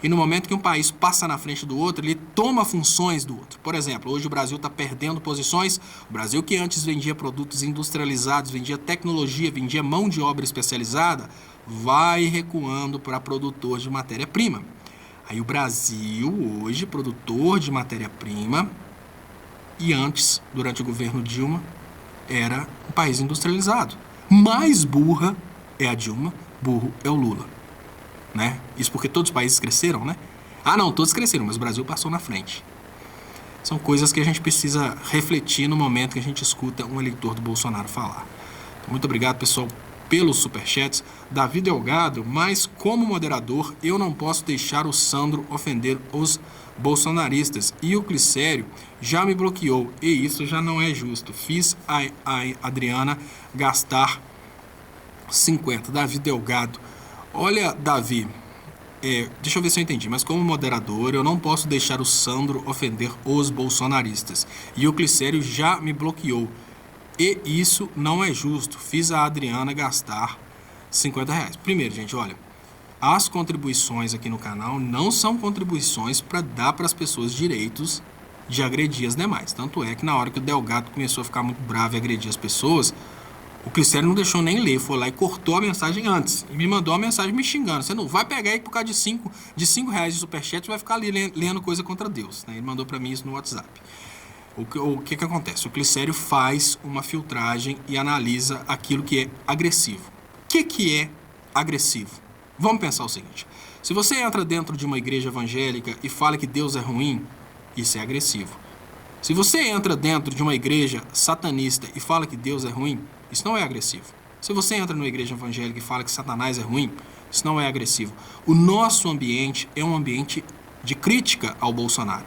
e no momento que um país passa na frente do outro, ele toma funções do outro. Por exemplo, hoje o Brasil está perdendo posições. O Brasil, que antes vendia produtos industrializados, vendia tecnologia, vendia mão de obra especializada, vai recuando para produtor de matéria-prima. Aí o Brasil, hoje, produtor de matéria-prima, e antes, durante o governo Dilma, era um país industrializado. Mais burra é a Dilma, burro é o Lula. Né? Isso porque todos os países cresceram, né? Não, todos cresceram, mas o Brasil passou na frente. São coisas que a gente precisa refletir no momento que a gente escuta um eleitor do Bolsonaro falar. Então, muito obrigado, pessoal, pelos superchats. Davi Delgado, mas como moderador, eu não posso deixar o Sandro ofender os bolsonaristas. E o Clicério já me bloqueou. E isso já não é justo. Fiz a Adriana gastar 50. Davi Delgado. Olha, Davi, deixa eu ver se eu entendi, mas como moderador, eu não posso deixar o Sandro ofender os bolsonaristas. E o Clicério já me bloqueou. E isso não é justo. Fiz a Adriana gastar 50 reais. Primeiro, gente, olha, as contribuições aqui no canal não são contribuições para dar para as pessoas direitos de agredir as demais. Tanto é que na hora que o Delgado começou a ficar muito bravo e agredir as pessoas, o Clicério não deixou nem ler, foi lá e cortou a mensagem antes. E me mandou uma mensagem me xingando. Você não vai pegar aí por causa de 5 reais de superchat e vai ficar ali lendo coisa contra Deus. Né? Ele mandou para mim isso no WhatsApp. O que acontece? O Clicério faz uma filtragem e analisa aquilo que é agressivo. O que é agressivo? Vamos pensar o seguinte. Se você entra dentro de uma igreja evangélica e fala que Deus é ruim, isso é agressivo. Se você entra dentro de uma igreja satanista e fala que Deus é ruim, isso não é agressivo. Se você entra numa igreja evangélica e fala que Satanás é ruim, isso não é agressivo. O nosso ambiente é um ambiente de crítica ao Bolsonaro.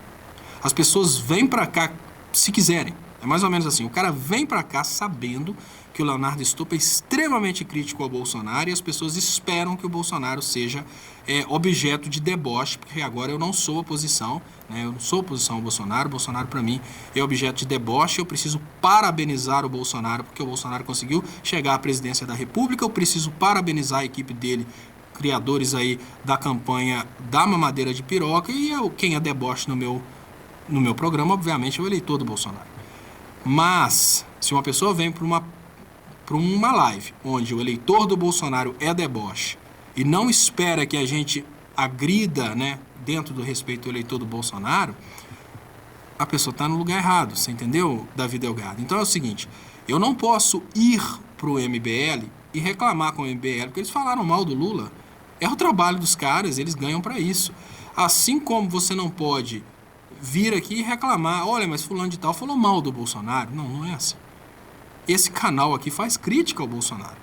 As pessoas vêm para cá se quiserem. É mais ou menos assim. O cara vem para cá sabendo que o Leonardo Estopa é extremamente crítico ao Bolsonaro e as pessoas esperam que o Bolsonaro seja objeto de deboche, porque agora eu não sou oposição, né? Eu não sou oposição ao Bolsonaro. O Bolsonaro, para mim, é objeto de deboche. Eu preciso parabenizar o Bolsonaro, porque o Bolsonaro conseguiu chegar à presidência da República. Eu preciso parabenizar a equipe dele, criadores aí da campanha da mamadeira de piroca, e quem é deboche no meu programa, obviamente, é o eleitor do Bolsonaro. Mas, se uma pessoa vem para uma live onde o eleitor do Bolsonaro é deboche e não espera que a gente agrida, né, dentro do respeito ao eleitor do Bolsonaro, a pessoa está no lugar errado, você entendeu, Davi Delgado? Então é o seguinte, eu não posso ir para o MBL e reclamar com o MBL, porque eles falaram mal do Lula. É o trabalho dos caras, eles ganham para isso. Assim como você não pode vir aqui e reclamar, olha, mas fulano de tal falou mal do Bolsonaro. Não, não é assim. Esse canal aqui faz crítica ao Bolsonaro.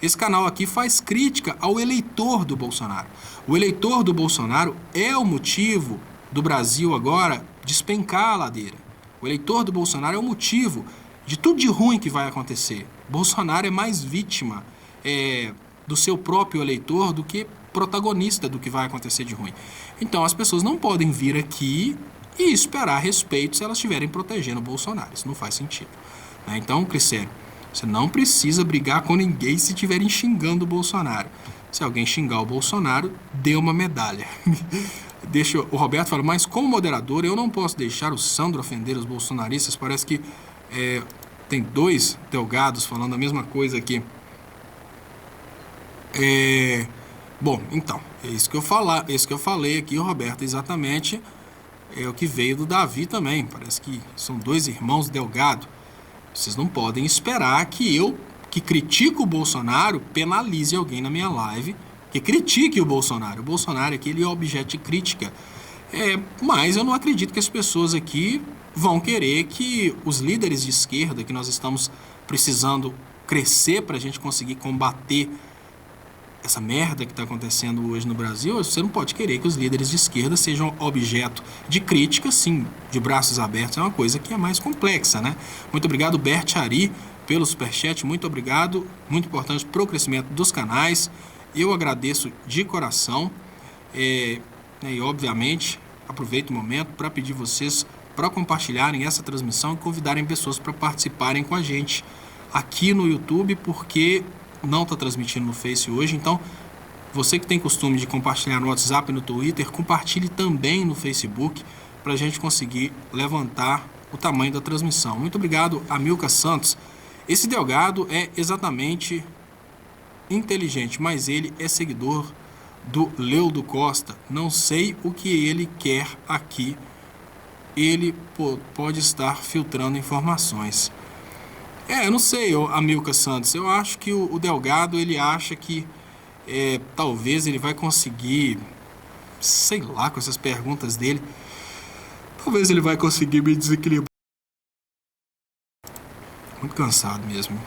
Esse canal aqui faz crítica ao eleitor do Bolsonaro. O eleitor do Bolsonaro é o motivo do Brasil agora despencar a ladeira. O eleitor do Bolsonaro é o motivo de tudo de ruim que vai acontecer. Bolsonaro é mais vítima do seu próprio eleitor do que protagonista do que vai acontecer de ruim. Então as pessoas não podem vir aqui e esperar respeito se elas estiverem protegendo o Bolsonaro. Isso não faz sentido. Então, Clicério, você não precisa brigar com ninguém se estiverem xingando o Bolsonaro. Se alguém xingar o Bolsonaro, dê uma medalha. O Roberto fala, mas como moderador eu não posso deixar o Sandro ofender os bolsonaristas. Parece que tem dois delgados falando a mesma coisa aqui. Bom, então, é isso que eu falei aqui, Roberto, exatamente é o que veio do Davi também. Parece que são dois irmãos Delgado. Vocês não podem esperar que eu, que critico o Bolsonaro, penalize alguém na minha live que critique o Bolsonaro. O Bolsonaro aqui, ele é objeto de crítica. Mas eu não acredito que as pessoas aqui vão querer que os líderes de esquerda, que nós estamos precisando crescer para a gente conseguir combater essa merda que está acontecendo hoje no Brasil, você não pode querer que os líderes de esquerda sejam objeto de crítica, sim, de braços abertos. É uma coisa que é mais complexa, né? Muito obrigado, Bert Ari, pelo superchat. Muito obrigado, muito importante para o crescimento dos canais. Eu agradeço de coração e, obviamente, aproveito o momento para pedir vocês para compartilharem essa transmissão e convidarem pessoas para participarem com a gente aqui no YouTube, porque não está transmitindo no Face hoje. Então, você que tem costume de compartilhar no WhatsApp e no Twitter, compartilhe também no Facebook para a gente conseguir levantar o tamanho da transmissão. Muito obrigado, Amilca Santos. Esse Delgado é exatamente inteligente, mas ele é seguidor do Leudo Costa. Não sei o que ele quer aqui. Ele pode estar filtrando informações. Eu não sei, Amilca Santos. Eu acho que o Delgado, ele acha que talvez ele vai conseguir, sei lá, com essas perguntas dele, talvez ele vai conseguir me desequilibrar. Muito cansado mesmo.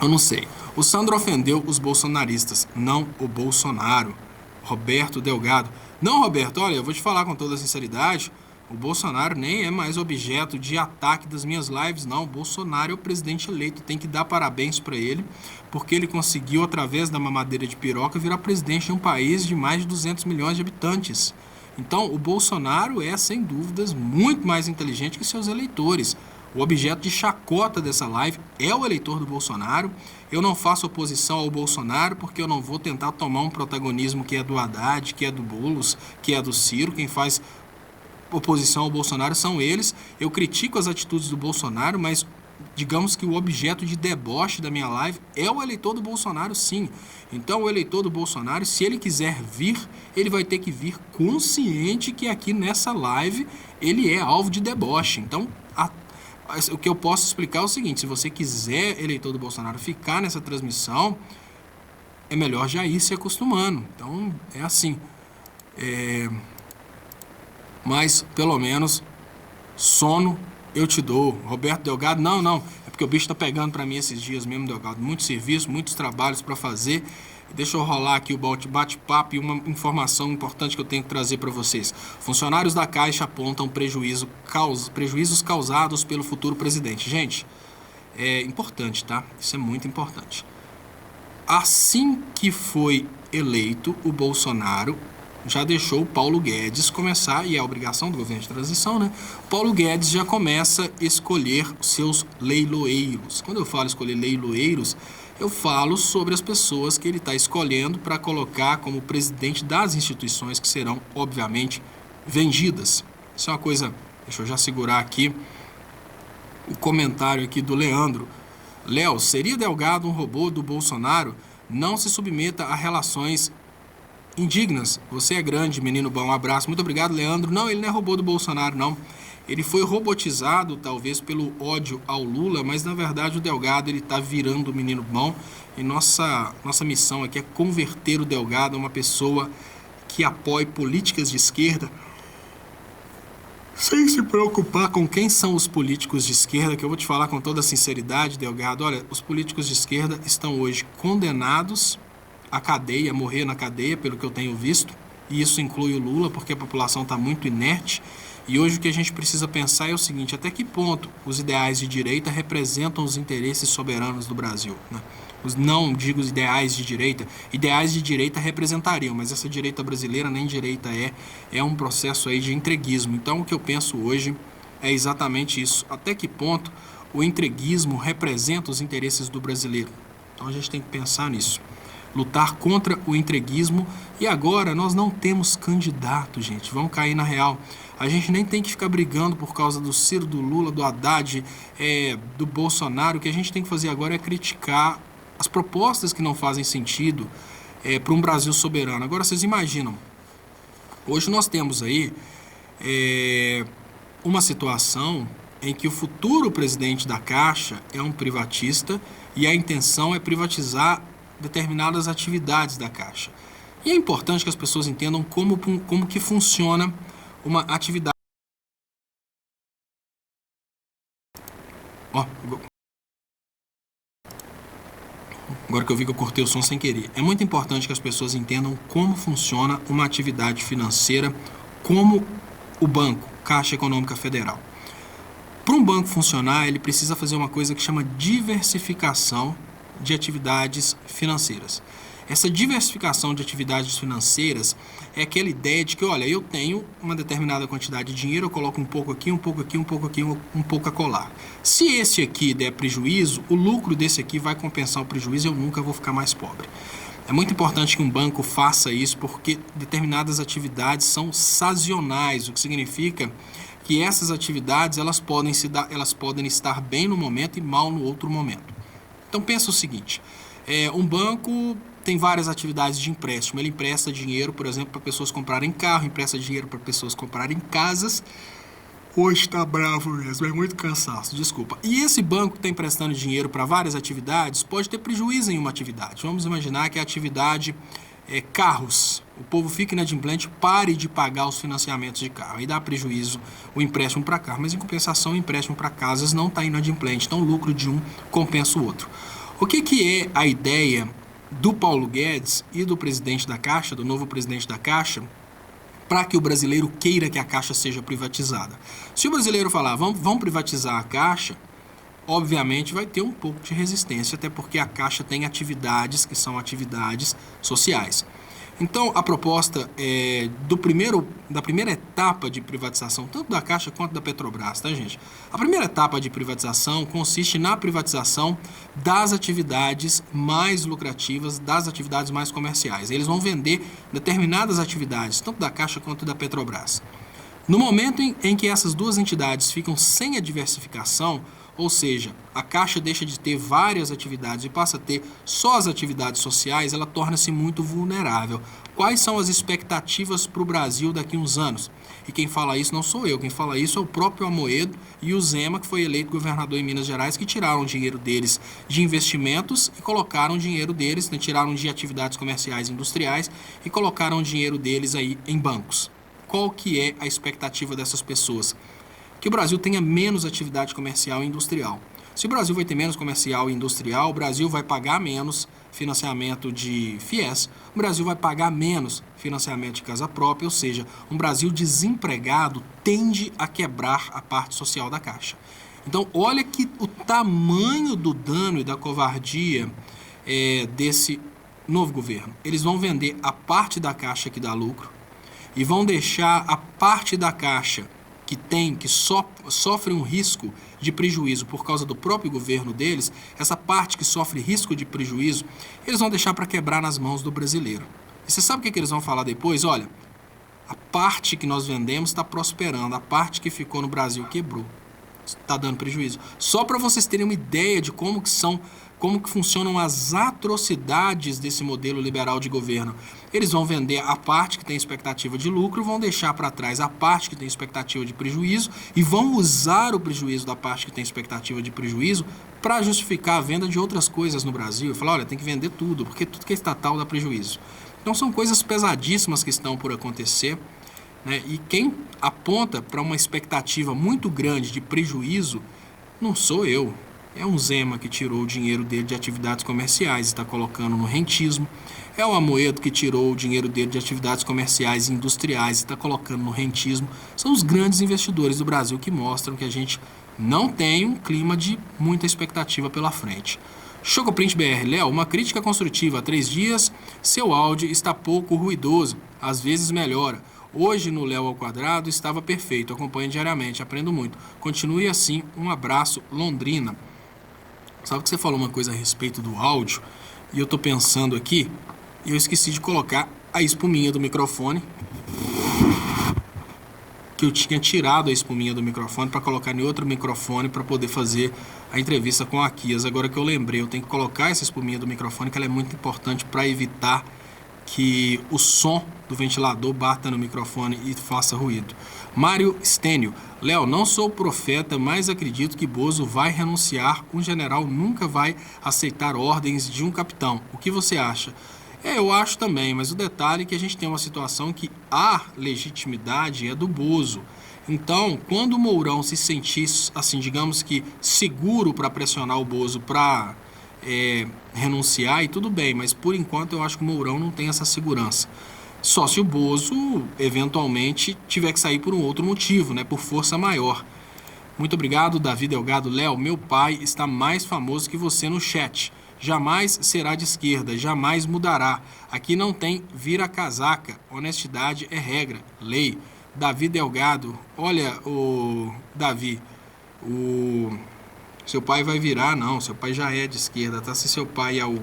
Eu não sei. O Sandro ofendeu os bolsonaristas, não o Bolsonaro. Roberto Delgado. Não, Roberto, olha, eu vou te falar com toda a sinceridade, o Bolsonaro nem é mais objeto de ataque das minhas lives, não. O Bolsonaro é o presidente eleito, tem que dar parabéns para ele, porque ele conseguiu, através da mamadeira de piroca, virar presidente de um país de mais de 200 milhões de habitantes. Então, o Bolsonaro é, sem dúvidas, muito mais inteligente que seus eleitores. O objeto de chacota dessa live é o eleitor do Bolsonaro. Eu não faço oposição ao Bolsonaro porque eu não vou tentar tomar um protagonismo que é do Haddad, que é do Boulos, que é do Ciro. Quem faz oposição ao Bolsonaro são eles. Eu critico as atitudes do Bolsonaro, mas digamos que o objeto de deboche da minha live é o eleitor do Bolsonaro, sim. Então, o eleitor do Bolsonaro, se ele quiser vir, ele vai ter que vir consciente que aqui nessa live ele é alvo de deboche. Então, o que eu posso explicar é o seguinte: se você quiser, eleitor do Bolsonaro, ficar nessa transmissão, é melhor já ir se acostumando. Então, é assim. Mas, pelo menos, sono Eu te dou. Roberto Delgado, não. É porque o bicho tá pegando para mim esses dias mesmo, Delgado. Muito serviço, muitos trabalhos para fazer. Deixa eu rolar aqui o bate-papo e uma informação importante que eu tenho que trazer para vocês. Funcionários da Caixa apontam prejuízos causados pelo futuro presidente. Gente, é importante, tá? Isso é muito importante. Assim que foi eleito, o Bolsonaro já deixou o Paulo Guedes começar, e é a obrigação do governo de transição, né? Paulo Guedes já começa a escolher seus leiloeiros. Quando eu falo escolher leiloeiros, eu falo sobre as pessoas que ele está escolhendo para colocar como presidente das instituições que serão, obviamente, vendidas. Isso é uma coisa, deixa eu já segurar aqui o comentário aqui do Leandro. Léo, seria Delgado um robô do Bolsonaro? Não se submeta a relações indignas. Você é grande, menino bom. Um abraço. Muito obrigado, Leandro. Não, ele não é robô do Bolsonaro, não. Ele foi robotizado, talvez, pelo ódio ao Lula, mas, na verdade, o Delgado, ele está virando o menino bom. E nossa missão aqui é converter o Delgado a uma pessoa que apoie políticas de esquerda, sem se preocupar com quem são os políticos de esquerda, que eu vou te falar com toda sinceridade, Delgado. Olha, os políticos de esquerda estão hoje condenados à cadeia, a morrer na cadeia, pelo que eu tenho visto, e isso inclui o Lula, porque a população está muito inerte. E hoje o que a gente precisa pensar é o seguinte: até que ponto os ideais de direita representam os interesses soberanos do Brasil, né? Não digo os ideais de direita representariam, mas essa direita brasileira nem direita é um processo aí de entreguismo. Então o que eu penso hoje é exatamente isso: até que ponto o entreguismo representa os interesses do brasileiro. Então a gente tem que pensar nisso, lutar contra o entreguismo. E agora nós não temos candidato, gente, vamos cair na real. A gente nem tem que ficar brigando por causa do Ciro, do Lula, do Haddad, do Bolsonaro. O que a gente tem que fazer agora é criticar as propostas que não fazem sentido para um Brasil soberano. Agora vocês imaginam, hoje nós temos aí uma situação em que o futuro presidente da Caixa é um privatista e a intenção é privatizar determinadas atividades da Caixa. E é importante que as pessoas entendam como que funciona uma atividade. Agora que eu vi que eu cortei o som sem querer. É muito importante que as pessoas entendam como funciona uma atividade financeira como o banco, Caixa Econômica Federal. Para um banco funcionar, ele precisa fazer uma coisa que chama diversificação de atividades financeiras. Essa diversificação de atividades financeiras é aquela ideia de que, olha, eu tenho uma determinada quantidade de dinheiro, eu coloco um pouco aqui, um pouco aqui, um pouco aqui, um pouco acolá. Se esse aqui der prejuízo, o lucro desse aqui vai compensar o prejuízo e eu nunca vou ficar mais pobre. É muito importante que um banco faça isso, porque determinadas atividades são sazonais, o que significa que essas atividades elas podem estar bem no momento e mal no outro momento. Então pensa o seguinte: um banco tem várias atividades de empréstimo. Ele empresta dinheiro, por exemplo, para pessoas comprarem carro, empresta dinheiro para pessoas comprarem casas. Hoje está bravo mesmo, é muito cansaço, desculpa. E esse banco que está emprestando dinheiro para várias atividades pode ter prejuízo em uma atividade. Vamos imaginar que a atividade é carros. O povo fica inadimplente, pare de pagar os financiamentos de carro. Aí dá prejuízo o empréstimo para carro, mas em compensação o empréstimo para casas não está inadimplente. Então o lucro de um compensa o outro. O que é a ideia do Paulo Guedes e do presidente da Caixa, do novo presidente da Caixa, para que o brasileiro queira que a Caixa seja privatizada? Se o brasileiro falar, vamos privatizar a Caixa, obviamente vai ter um pouco de resistência, até porque a Caixa tem atividades que são atividades sociais. Então, a proposta da primeira etapa de privatização, tanto da Caixa quanto da Petrobras, tá, gente? A primeira etapa de privatização consiste na privatização das atividades mais lucrativas, das atividades mais comerciais. Eles vão vender determinadas atividades, tanto da Caixa quanto da Petrobras. No momento em que essas duas entidades ficam sem a diversificação, ou seja, a Caixa deixa de ter várias atividades e passa a ter só as atividades sociais, ela torna-se muito vulnerável. Quais são as expectativas para o Brasil daqui a uns anos? E quem fala isso não sou eu, quem fala isso é o próprio Amoedo e o Zema, que foi eleito governador em Minas Gerais, que tiraram o dinheiro deles de investimentos e colocaram o dinheiro deles, tiraram de atividades comerciais e industriais e colocaram o dinheiro deles aí em bancos. Qual que é a expectativa dessas pessoas? que o Brasil tenha menos atividade comercial e industrial. Se o Brasil vai ter menos comercial e industrial, o Brasil vai pagar menos financiamento de FIES, o Brasil vai pagar menos financiamento de casa própria, ou seja, um Brasil desempregado tende a quebrar a parte social da Caixa. Então, olha que o tamanho do dano e da covardia desse novo governo. Eles vão vender a parte da Caixa que dá lucro e vão deixar a parte da Caixa que sofre um risco de prejuízo por causa do próprio governo deles, essa parte que sofre risco de prejuízo, eles vão deixar para quebrar nas mãos do brasileiro. E você sabe o que eles vão falar depois? Olha, a parte que nós vendemos está prosperando, a parte que ficou no Brasil quebrou, está dando prejuízo. Só para vocês terem uma ideia de como que funcionam as atrocidades desse modelo liberal de governo. Eles vão vender a parte que tem expectativa de lucro, vão deixar para trás a parte que tem expectativa de prejuízo e vão usar o prejuízo da parte que tem expectativa de prejuízo para justificar a venda de outras coisas no Brasil. E falar, olha, tem que vender tudo, porque tudo que é estatal dá prejuízo. Então são coisas pesadíssimas que estão por acontecer, né? E quem aponta para uma expectativa muito grande de prejuízo não sou eu. É um Zema que tirou o dinheiro dele de atividades comerciais e está colocando no rentismo. É o Amoedo que tirou o dinheiro dele de atividades comerciais e industriais e está colocando no rentismo. São os grandes investidores do Brasil que mostram que a gente não tem um clima de muita expectativa pela frente. Chocoprint BR, Léo, uma crítica construtiva há 3 dias, seu áudio está pouco ruidoso, às vezes melhora. Hoje no Léo ao Quadrado estava perfeito, acompanho diariamente, aprendo muito. Continue assim, um abraço, Londrina. Sabe que você falou uma coisa a respeito do áudio e eu tô pensando aqui e eu esqueci de colocar a espuminha do microfone, que eu tinha tirado a espuminha do microfone para colocar em outro microfone para poder fazer a entrevista com a Kias. Agora que eu lembrei, eu tenho que colocar essa espuminha do microfone, que ela é muito importante para evitar que o som do ventilador bata no microfone e faça ruído. Mário Stênio, Léo, não sou profeta, mas acredito que Bozo vai renunciar. Um general nunca vai aceitar ordens de um capitão. O que você acha? Eu acho também, mas o detalhe é que a gente tem uma situação que a legitimidade é do Bozo. Então, quando o Mourão se sentir, assim, digamos que seguro para pressionar o Bozo para renunciar, e tudo bem, mas por enquanto eu acho que o Mourão não tem essa segurança. Só se o Bozo eventualmente tiver que sair por um outro motivo, né, por força maior. Muito obrigado, Davi Delgado. Léo, meu pai está mais famoso que você no chat. Jamais será de esquerda, jamais mudará. Aqui não tem vira-casaca. Honestidade é regra, lei. Davi Delgado, olha, Davi, seu pai vai virar, não, seu pai já é de esquerda, tá? Se seu pai é o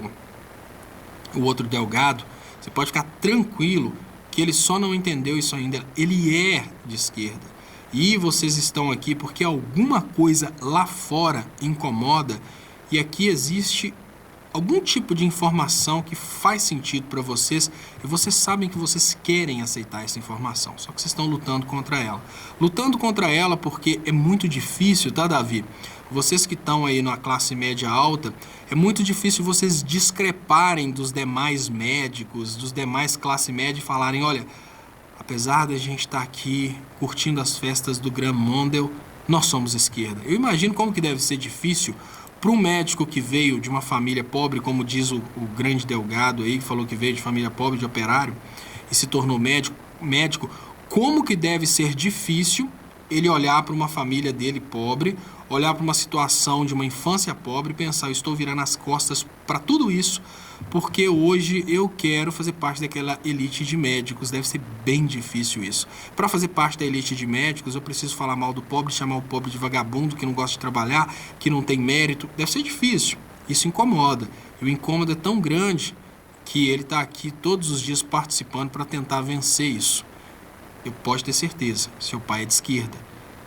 outro Delgado, você pode ficar tranquilo que ele só não entendeu isso ainda, ele é de esquerda. E vocês estão aqui porque alguma coisa lá fora incomoda e aqui existe algum tipo de informação que faz sentido para vocês e vocês sabem que vocês querem aceitar essa informação, só que vocês estão lutando contra ela. Lutando contra ela porque é muito difícil, tá, Davi? Vocês que estão aí na classe média alta, é muito difícil vocês discreparem dos demais médicos, dos demais classe média e falarem, olha, apesar da gente estar aqui curtindo as festas do Gran Mondel, nós somos esquerda. Eu imagino como que deve ser difícil para um médico que veio de uma família pobre, como diz o grande Delgado aí, que falou que veio de família pobre, de operário, e se tornou médico, como que deve ser difícil ele olhar para uma família dele pobre, olhar para uma situação de uma infância pobre e pensar, eu estou virando as costas para tudo isso, porque hoje eu quero fazer parte daquela elite de médicos. Deve ser bem difícil isso. Para fazer parte da elite de médicos, eu preciso falar mal do pobre, chamar o pobre de vagabundo, que não gosta de trabalhar, que não tem mérito. Deve ser difícil. Isso incomoda. E o incômodo é tão grande que ele está aqui todos os dias participando para tentar vencer isso. Eu posso ter certeza, seu pai é de esquerda.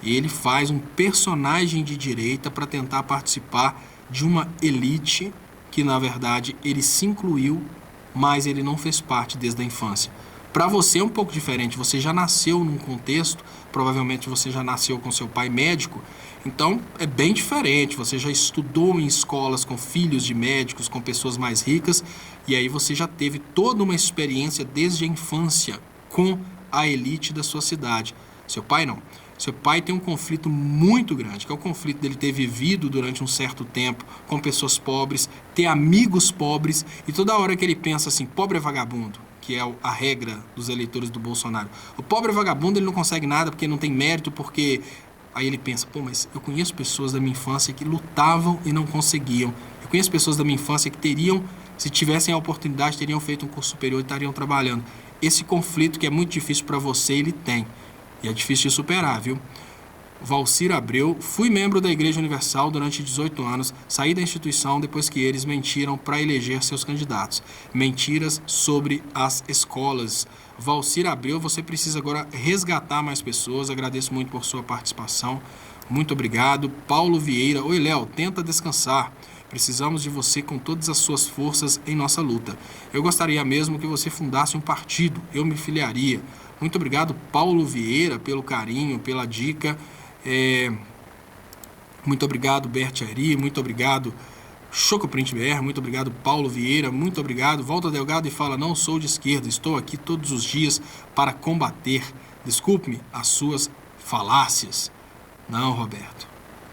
Ele faz um personagem de direita para tentar participar de uma elite que, na verdade, ele se incluiu, mas ele não fez parte desde a infância. Para você é um pouco diferente, você já nasceu num contexto, provavelmente você já nasceu com seu pai médico, então é bem diferente, você já estudou em escolas com filhos de médicos, com pessoas mais ricas, e aí você já teve toda uma experiência desde a infância com a elite da sua cidade. Seu pai não. Seu pai tem um conflito muito grande, que é o conflito dele ter vivido durante um certo tempo com pessoas pobres, ter amigos pobres, e toda hora que ele pensa assim, pobre é vagabundo, que é a regra dos eleitores do Bolsonaro. O pobre é vagabundo, ele não consegue nada porque não tem mérito, porque... Aí ele pensa, pô, mas eu conheço pessoas da minha infância que lutavam e não conseguiam. Eu conheço pessoas da minha infância que teriam, se tivessem a oportunidade, teriam feito um curso superior e estariam trabalhando. Esse conflito que é muito difícil para você, ele tem. E é difícil de superar, viu? Valcir Abreu, fui membro da Igreja Universal durante 18 anos, saí da instituição depois que eles mentiram para eleger seus candidatos. Mentiras sobre as escolas. Valcir Abreu, você precisa agora resgatar mais pessoas, agradeço muito por sua participação, muito obrigado. Paulo Vieira, oi Léo, tenta descansar, precisamos de você com todas as suas forças em nossa luta. Eu gostaria mesmo que você fundasse um partido, eu me filiaria. Muito obrigado, Paulo Vieira, pelo carinho, pela dica. Muito obrigado, Bert Ari, muito obrigado, Chocoprint BR, muito obrigado, Paulo Vieira, muito obrigado. Volta Delgado e fala, não sou de esquerda, estou aqui todos os dias para combater. Desculpe-me as suas falácias. Não, Roberto,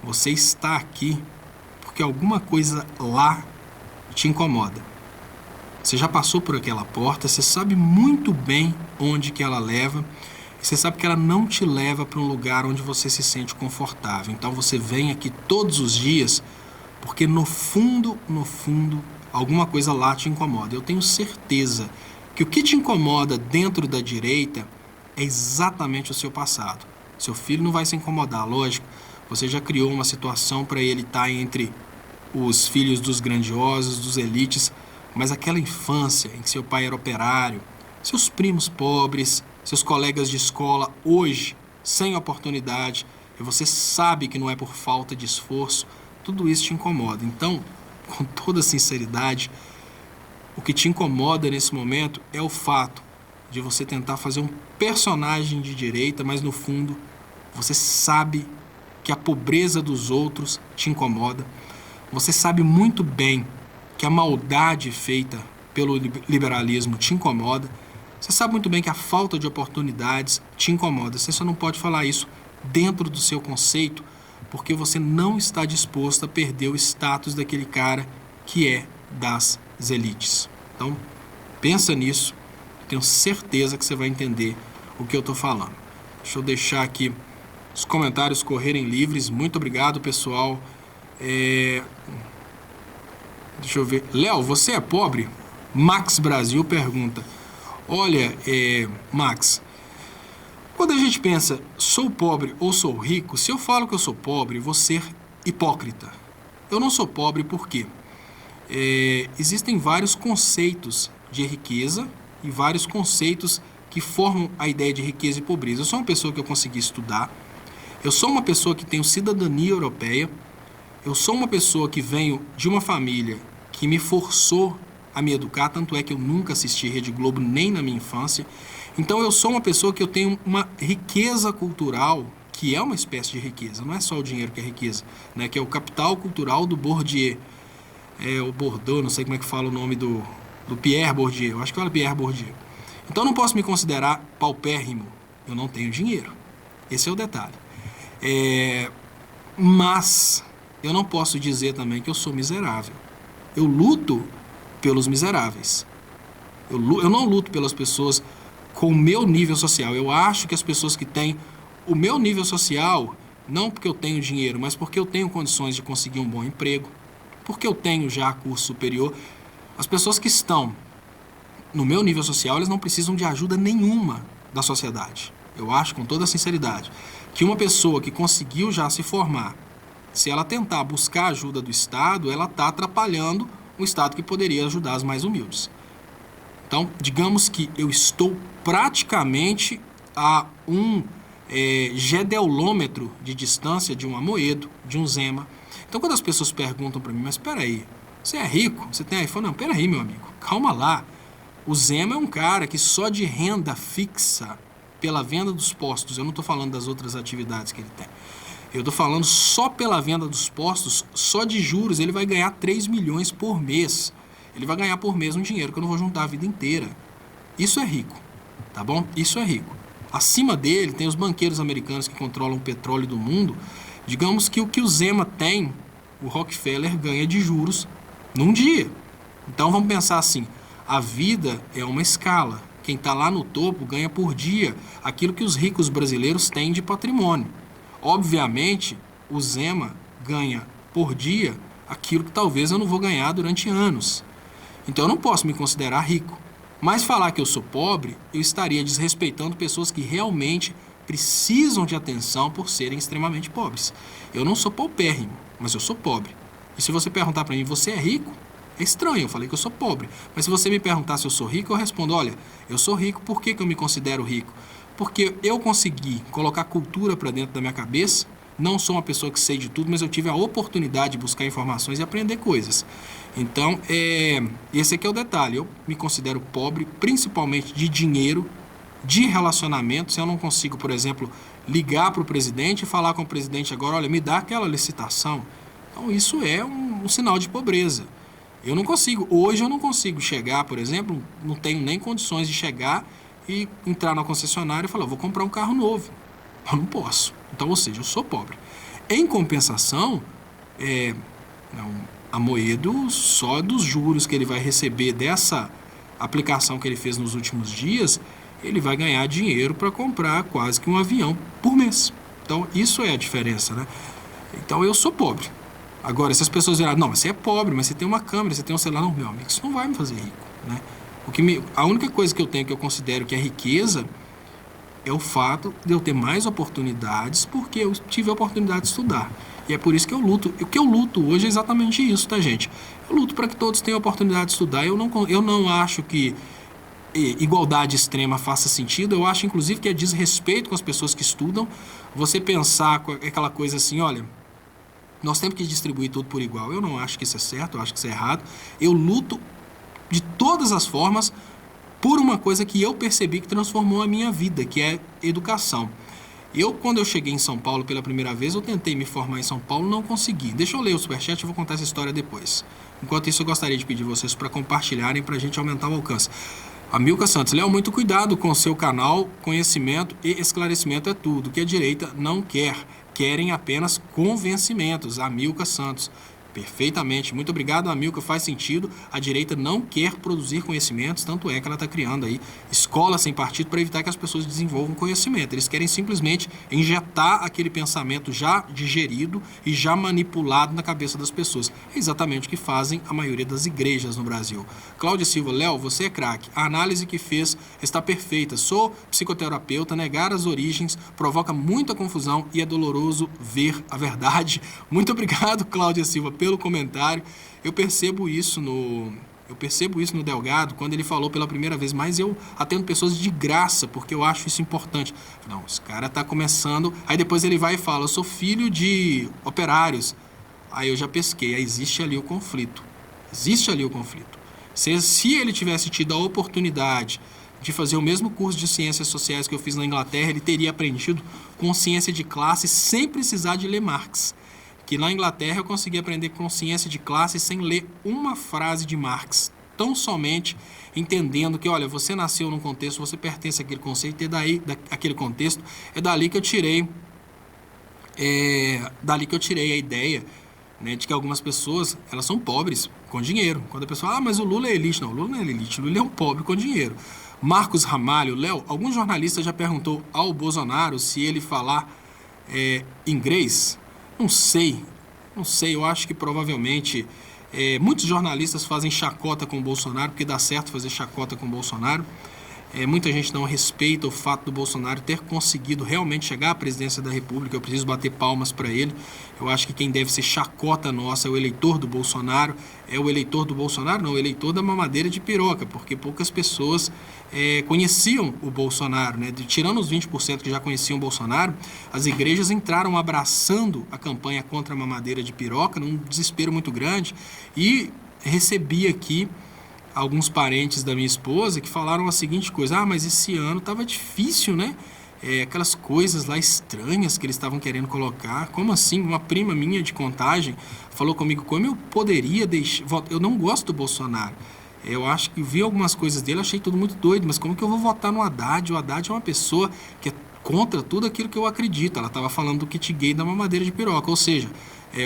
você está aqui porque alguma coisa lá te incomoda. Você já passou por aquela porta, você sabe muito bem onde que ela leva, e você sabe que ela não te leva para um lugar onde você se sente confortável. Então você vem aqui todos os dias porque no fundo, alguma coisa lá te incomoda. Eu tenho certeza que o que te incomoda dentro da direita é exatamente o seu passado. Seu filho não vai se incomodar, lógico. Você já criou uma situação para ele estar entre os filhos dos grandiosos, dos elites, mas aquela infância em que seu pai era operário, seus primos pobres, seus colegas de escola hoje sem oportunidade, e você sabe que não é por falta de esforço, tudo isso te incomoda. Então, com toda sinceridade, o que te incomoda nesse momento é o fato de você tentar fazer um personagem de direita, mas no fundo você sabe que a pobreza dos outros te incomoda. Você sabe muito bem que a maldade feita pelo liberalismo te incomoda. Você sabe muito bem que a falta de oportunidades te incomoda. Você só não pode falar isso dentro do seu conceito, porque você não está disposto a perder o status daquele cara que é das elites. Então, pensa nisso. Tenho certeza que você vai entender o que eu estou falando. Deixa eu deixar aqui os comentários correrem livres. Muito obrigado, pessoal. Deixa eu ver. Léo, você é pobre? Max Brasil pergunta. Olha, Max, quando a gente pensa, sou pobre ou sou rico, se eu falo que eu sou pobre, vou ser hipócrita. Eu não sou pobre por quê? Existem vários conceitos de riqueza e vários conceitos que formam a ideia de riqueza e pobreza. Eu sou uma pessoa que eu consegui estudar, eu sou uma pessoa que tenho cidadania europeia, eu sou uma pessoa que venho de uma família que me forçou a me educar, tanto é que eu nunca assisti Rede Globo nem na minha infância. Então eu sou uma pessoa que eu tenho uma riqueza cultural, que é uma espécie de riqueza, não é só o dinheiro que é riqueza, né? Que é o capital cultural do Bourdieu. O Bordeaux, não sei como é que fala o nome do Pierre Bourdieu, eu acho que fala Pierre Bourdieu. Então eu não posso me considerar paupérrimo, eu não tenho dinheiro. Esse é o detalhe. Mas eu não posso dizer também que eu sou miserável. Eu luto pelos miseráveis. Eu não luto pelas pessoas com o meu nível social. Eu acho que as pessoas que têm o meu nível social, não porque eu tenho dinheiro, mas porque eu tenho condições de conseguir um bom emprego, porque eu tenho já curso superior, as pessoas que estão no meu nível social, elas não precisam de ajuda nenhuma da sociedade. Eu acho, com toda sinceridade, que uma pessoa que conseguiu já se formar, se ela tentar buscar ajuda do Estado, ela está atrapalhando o Estado que poderia ajudar as mais humildes. Então, digamos que eu estou praticamente a um gedeolômetro de distância de um Amoedo, de um Zema. Então, quando as pessoas perguntam para mim, mas espera aí, você é rico? Você tem iPhone? Não, espera aí, meu amigo, calma lá. O Zema é um cara que só de renda fixa pela venda dos postos, eu não estou falando das outras atividades que ele tem, eu estou falando só pela venda dos postos, só de juros, ele vai ganhar 3 milhões por mês. Ele vai ganhar por mês um dinheiro que eu não vou juntar a vida inteira. Isso é rico, tá bom? Isso é rico. Acima dele tem os banqueiros americanos que controlam o petróleo do mundo. Digamos que o que o Zema tem, o Rockefeller ganha de juros num dia. Então vamos pensar assim, a vida é uma escala. Quem está lá no topo ganha por dia aquilo que os ricos brasileiros têm de patrimônio. Obviamente, o Zema ganha por dia aquilo que talvez eu não vou ganhar durante anos. Então eu não posso me considerar rico. Mas falar que eu sou pobre, eu estaria desrespeitando pessoas que realmente precisam de atenção por serem extremamente pobres. Eu não sou paupérrimo, mas eu sou pobre. E se você perguntar para mim, você é rico? É estranho, eu falei que eu sou pobre. Mas se você me perguntar se eu sou rico, eu respondo, olha, eu sou rico, por que eu me considero rico? Porque eu consegui colocar cultura para dentro da minha cabeça. Não sou uma pessoa que sei de tudo, mas eu tive a oportunidade de buscar informações e aprender coisas. Então, esse aqui é o detalhe. Eu me considero pobre, principalmente de dinheiro, de relacionamento. Se eu não consigo, por exemplo, ligar para o presidente e falar com o presidente agora, olha, me dá aquela licitação. Então, isso é um sinal de pobreza. Eu não consigo. Hoje eu não consigo chegar, por exemplo, não tenho nem condições de chegar e entrar na concessionária e falar, vou comprar um carro novo. Eu não posso. Então, ou seja, eu sou pobre. Em compensação, Amoedo, só dos juros que ele vai receber dessa aplicação que ele fez nos últimos dias, ele vai ganhar dinheiro para comprar quase que um avião por mês. Então, isso é a diferença, né? Então, eu sou pobre. Agora, se as pessoas virarem, não, mas você é pobre, mas você tem uma câmera, você tem um celular, não, meu amigo, isso não vai me fazer rico, né? A única coisa que eu tenho que eu considero que é riqueza é o fato de eu ter mais oportunidades porque eu tive a oportunidade de estudar. E é por isso que eu luto. O que eu luto hoje é exatamente isso, tá, gente? Eu luto para que todos tenham a oportunidade de estudar. Eu não acho que igualdade extrema faça sentido. Eu acho, inclusive, que é desrespeito com as pessoas que estudam. Você pensar com aquela coisa assim, olha, nós temos que distribuir tudo por igual. Eu não acho que isso é certo, eu acho que isso é errado. Eu luto de todas as formas por uma coisa que eu percebi que transformou a minha vida, que é educação. Quando eu cheguei em São Paulo pela primeira vez, eu tentei me formar em São Paulo, não consegui. Deixa eu ler o superchat e vou contar essa história depois. Enquanto isso, eu gostaria de pedir vocês para compartilharem para a gente aumentar o alcance. A Milka Santos, Léo, muito cuidado com o seu canal, conhecimento e esclarecimento é tudo, que a direita não quer, querem apenas convencimentos. A Milka Santos. Perfeitamente. Muito obrigado, Amilca. Faz sentido. A direita não quer produzir conhecimentos, tanto é que ela está criando aí escolas sem partido para evitar que as pessoas desenvolvam conhecimento. Eles querem simplesmente injetar aquele pensamento já digerido e já manipulado na cabeça das pessoas. É exatamente o que fazem a maioria das igrejas no Brasil. Cláudia Silva, Léo, você é craque. A análise que fez está perfeita. Sou psicoterapeuta, negar as origens provoca muita confusão e é doloroso ver a verdade. Muito obrigado, Cláudia Silva, pelo comentário. Eu percebo isso no Delgado, quando ele falou pela primeira vez, mas eu atendo pessoas de graça, porque eu acho isso importante. Não, esse cara tá começando, aí depois ele vai e fala, eu sou filho de operários. Aí eu já pesquei, aí existe ali o conflito. Se ele tivesse tido a oportunidade de fazer o mesmo curso de ciências sociais que eu fiz na Inglaterra, ele teria aprendido consciência de classe sem precisar de ler Marx. Que na Inglaterra eu consegui aprender consciência de classe sem ler uma frase de Marx, tão somente entendendo que, olha, você nasceu num contexto, você pertence àquele conceito, e daí, daquele contexto, é dali que eu tirei a ideia, né, de que algumas pessoas, elas são pobres com dinheiro. Quando a pessoa, mas o Lula é elite. Não, o Lula não é elite, o Lula é um pobre com dinheiro. Marcos Ramalho, Léo, algum jornalista já perguntou ao Bolsonaro se ele falar inglês? Não sei, eu acho que provavelmente muitos jornalistas fazem chacota com o Bolsonaro, porque dá certo fazer chacota com o Bolsonaro. Muita gente não respeita o fato do Bolsonaro ter conseguido realmente chegar à presidência da República. Eu preciso bater palmas para ele. Eu acho que quem deve ser chacota nossa é o eleitor do Bolsonaro. É o eleitor do Bolsonaro? Não, o eleitor da mamadeira de piroca, porque poucas pessoas conheciam o Bolsonaro, né? Tirando os 20% que já conheciam o Bolsonaro, as igrejas entraram abraçando a campanha contra a mamadeira de piroca, num desespero muito grande, e recebi aqui alguns parentes da minha esposa que falaram a seguinte coisa, mas esse ano estava difícil, né? Aquelas coisas lá estranhas que eles estavam querendo colocar. Como assim? Uma prima minha de Contagem falou comigo como eu poderia deixar... Eu não gosto do Bolsonaro. Eu acho que vi algumas coisas dele, achei tudo muito doido, mas como que eu vou votar no Haddad? O Haddad é uma pessoa que é contra tudo aquilo que eu acredito. Ela estava falando do kit gay da mamadeira de piroca, ou seja,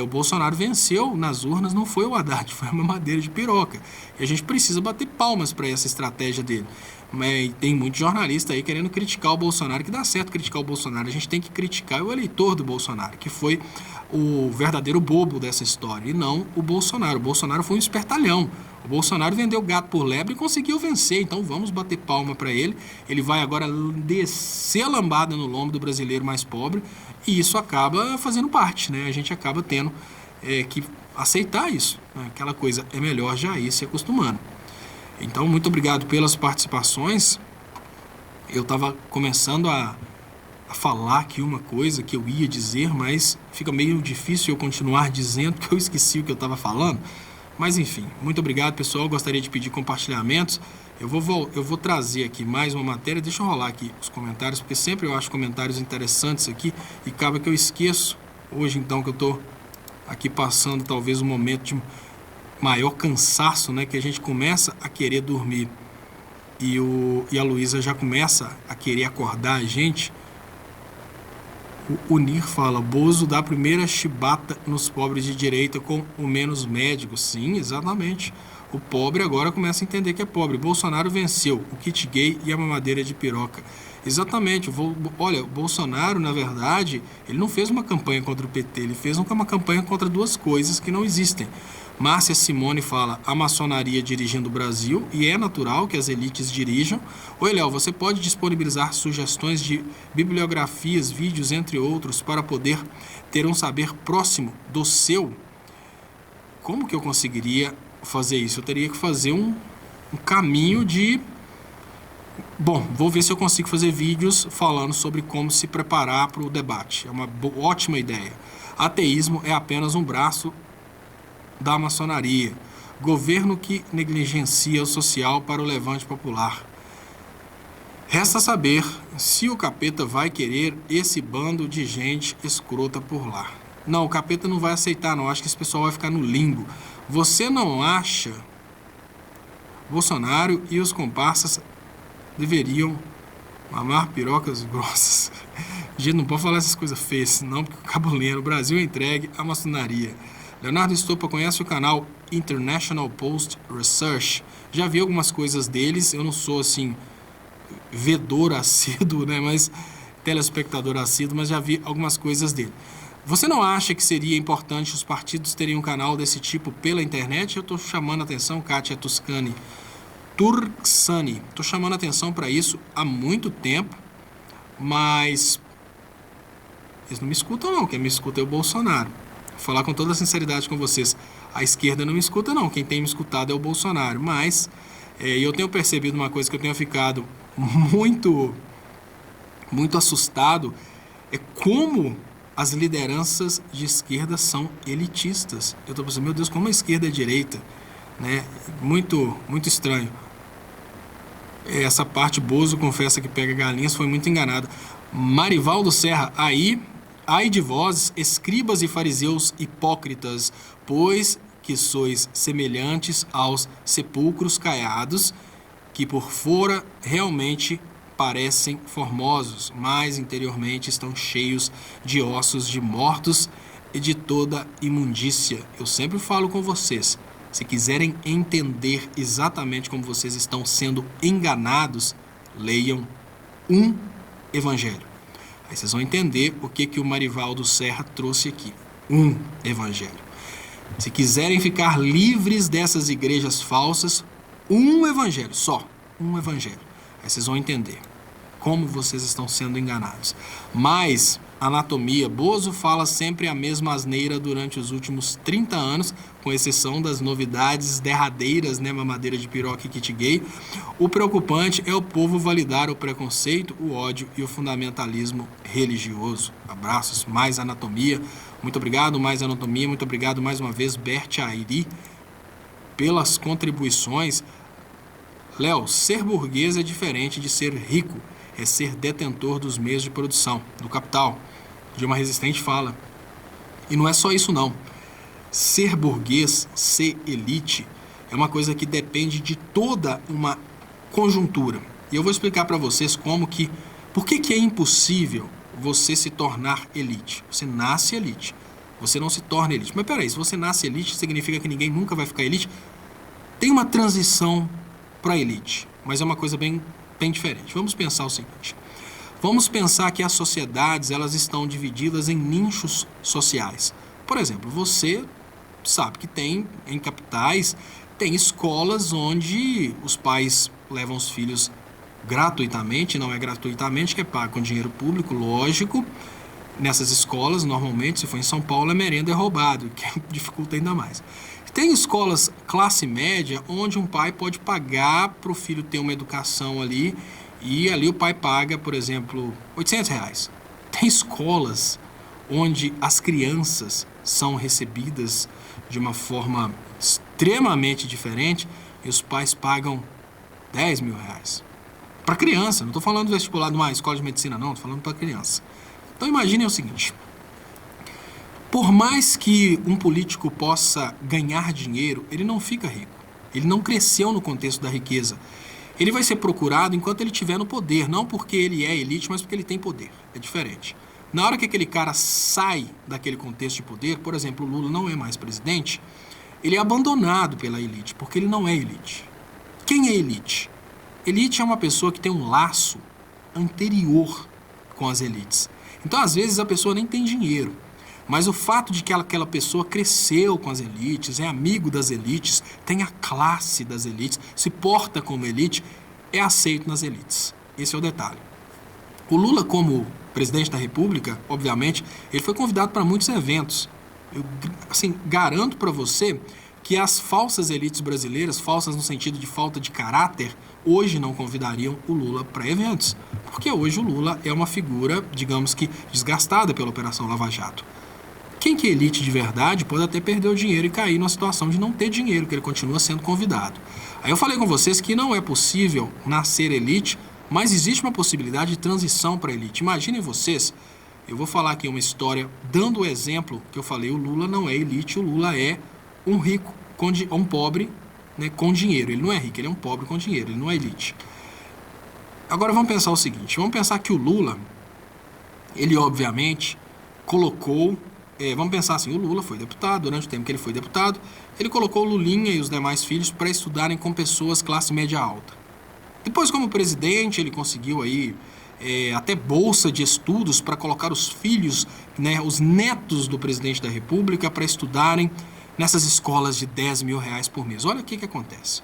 o Bolsonaro venceu nas urnas, não foi o Haddad, foi a mamadeira de piroca. E a gente precisa bater palmas para essa estratégia dele. Mas tem muito jornalista aí querendo criticar o Bolsonaro, que dá certo criticar o Bolsonaro. A gente tem que criticar o eleitor do Bolsonaro, que foi o verdadeiro bobo dessa história, e não o Bolsonaro. O Bolsonaro foi um espertalhão. O Bolsonaro vendeu gato por lebre e conseguiu vencer, então vamos bater palma para ele. Ele vai agora descer a lambada no lombo do brasileiro mais pobre, e isso acaba fazendo parte, né? A gente acaba tendo que aceitar isso, né? Aquela coisa, é melhor já ir se acostumando. Então, muito obrigado pelas participações. Eu estava começando a falar aqui uma coisa que eu ia dizer, mas fica meio difícil eu continuar dizendo, porque eu esqueci o que eu estava falando. Mas enfim, muito obrigado, pessoal. Gostaria de pedir compartilhamentos. Eu vou trazer aqui mais uma matéria. Deixa eu rolar aqui os comentários, porque sempre eu acho comentários interessantes aqui e acaba que eu esqueço. Hoje, então, que eu estou aqui passando talvez um momento de maior cansaço, né, que a gente começa a querer dormir e a Luísa já começa a querer acordar a gente. O Nir fala, Bozo dá a primeira chibata nos pobres de direita com o menos médico. Sim, exatamente. O pobre agora começa a entender que é pobre. Bolsonaro venceu o kit gay e a mamadeira de piroca. Exatamente. Olha, o Bolsonaro, na verdade, ele não fez uma campanha contra o PT, ele fez uma campanha contra duas coisas que não existem. Márcia Simone fala, a maçonaria dirigindo o Brasil, e é natural que as elites dirijam. Oi, Léo, você pode disponibilizar sugestões de bibliografias, vídeos, entre outros, para poder ter um saber próximo do seu? Como que eu conseguiria fazer isso? Eu teria que fazer um caminho de... Bom, vou ver se eu consigo fazer vídeos falando sobre como se preparar para o debate. É uma ótima ideia. Ateísmo é apenas um braço da maçonaria. Governo que negligencia o social para o levante popular. Resta saber se o capeta vai querer esse bando de gente escrota por lá. Não, o capeta não vai aceitar, não. Acho que esse pessoal vai ficar no limbo. Você não acha? Bolsonaro e os comparsas deveriam mamar pirocas grossas. Gente, não pode falar essas coisas feias, não, porque o cabuleiro, o Brasil é entregue à maçonaria. Leonardo Estopa conhece o canal International Post Research. Já vi algumas coisas deles, eu não sou assim vedor assíduo, né, mas telespectador assíduo, mas já vi algumas coisas dele. Você não acha que seria importante os partidos terem um canal desse tipo pela internet? Eu estou chamando a atenção, Kátia Turksani, estou chamando a atenção para isso há muito tempo, mas eles não me escutam não, quem me escuta é o Bolsonaro. Vou falar com toda a sinceridade com vocês, a esquerda não me escuta não, quem tem me escutado é o Bolsonaro, mas eu tenho percebido uma coisa que eu tenho ficado muito assustado, é como as lideranças de esquerda são elitistas. Eu estou pensando, meu Deus, como a esquerda é direita, né? Muito estranho. Essa parte, Bozo confessa que pega galinhas, foi muito enganada. Marivaldo Serra, ai de vós, escribas e fariseus hipócritas, pois que sois semelhantes aos sepulcros caiados, que por fora realmente parecem formosos, mas interiormente estão cheios de ossos de mortos e de toda imundícia. Eu sempre falo com vocês, se quiserem entender exatamente como vocês estão sendo enganados, leiam um evangelho. Aí vocês vão entender o que o Marivaldo Serra trouxe aqui. Um evangelho. Se quiserem ficar livres dessas igrejas falsas, um evangelho, só um evangelho. Aí vocês vão entender como vocês estão sendo enganados. Mas, anatomia, Bozo fala sempre a mesma asneira durante os últimos 30 anos, com exceção das novidades derradeiras, né, mamadeira de piroca e kit gay. O preocupante é o povo validar o preconceito, o ódio e o fundamentalismo religioso. Abraços, mais anatomia. Muito obrigado, mais anatomia. Muito obrigado mais uma vez, Bert Airi, pelas contribuições. Léo, ser burguês é diferente de ser rico. É ser detentor dos meios de produção, do capital. Dilma Resistente fala. E não é só isso não. Ser burguês, ser elite, É uma coisa que depende de toda uma conjuntura. E eu vou explicar para vocês por que é impossível você se tornar elite. Você nasce elite, você não se torna elite. Mas peraí, se você nasce elite, significa que ninguém nunca vai ficar elite? Tem uma transição para elite, mas é uma coisa bem diferente. Vamos pensar o seguinte. Vamos pensar que as sociedades elas estão divididas em nichos sociais. Por exemplo, você sabe que em capitais, tem escolas onde os pais levam os filhos gratuitamente, não é gratuitamente, que é pago com dinheiro público, lógico. Nessas escolas, normalmente, se for em São Paulo, a merenda é roubado, que dificulta ainda mais. Tem escolas classe média, onde um pai pode pagar para o filho ter uma educação ali, e ali o pai paga, por exemplo, R$800. Tem escolas onde as crianças são recebidas de uma forma extremamente diferente e os pais pagam R$10.000. Para criança, não estou falando do vestibular de uma escola de medicina, não, estou falando para criança. Então imaginem o seguinte, por mais que um político possa ganhar dinheiro, ele não fica rico. Ele não cresceu no contexto da riqueza. Ele vai ser procurado enquanto ele estiver no poder, não porque ele é elite, mas porque ele tem poder. É diferente. Na hora que aquele cara sai daquele contexto de poder, por exemplo, o Lula não é mais presidente, ele é abandonado pela elite, porque ele não é elite. Quem é elite? Elite é uma pessoa que tem um laço anterior com as elites. Então, às vezes, a pessoa nem tem dinheiro, mas o fato de que aquela pessoa cresceu com as elites, é amigo das elites, tem a classe das elites, se porta como elite, é aceito nas elites. Esse é o detalhe. O Lula, como presidente da República, obviamente, ele foi convidado para muitos eventos. Eu, assim, garanto para você que as falsas elites brasileiras, falsas no sentido de falta de caráter, hoje não convidariam o Lula para eventos. Porque hoje o Lula é uma figura, digamos que, desgastada pela Operação Lava Jato. Quem que é elite de verdade pode até perder o dinheiro e cair numa situação de não ter dinheiro, que ele continua sendo convidado. Aí eu falei com vocês que não é possível nascer elite, mas existe uma possibilidade de transição para elite. Imaginem vocês, eu vou falar aqui uma história, dando o exemplo que eu falei, o Lula não é elite, o Lula é um rico, um pobre, né, com dinheiro. Ele não é rico, ele é um pobre com dinheiro, ele não é elite. Agora vamos pensar o seguinte, vamos pensar que o Lula, ele obviamente colocou, vamos pensar assim, o Lula foi deputado, durante o tempo que ele foi deputado, ele colocou o Lulinha e os demais filhos para estudarem com pessoas classe média alta. Depois, como presidente, ele conseguiu aí até bolsa de estudos para colocar os filhos, né, os netos do presidente da República para estudarem nessas escolas de R$10.000 por mês. Olha o que acontece.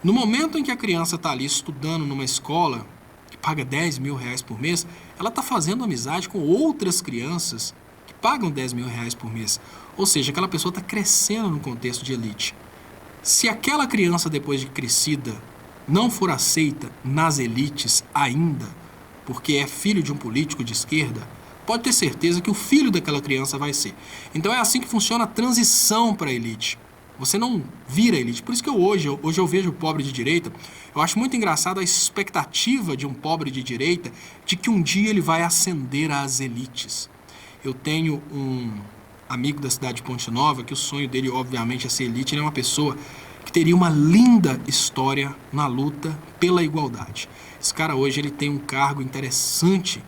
No momento em que a criança está ali estudando numa escola que paga R$10.000 por mês, ela está fazendo amizade com outras crianças que pagam R$10.000 por mês. Ou seja, aquela pessoa está crescendo no contexto de elite. Se aquela criança, depois de crescida, não for aceita nas elites ainda, porque é filho de um político de esquerda, pode ter certeza que o filho daquela criança vai ser. Então é assim que funciona a transição para a elite. Você não vira elite. Por isso que hoje eu vejo o pobre de direita, eu acho muito engraçado a expectativa de um pobre de direita de que um dia ele vai ascender às elites. Eu tenho um amigo da cidade de Ponte Nova, que o sonho dele, obviamente, é ser elite. Ele é uma pessoa que teria uma linda história na luta pela igualdade. Esse cara hoje ele tem um cargo interessante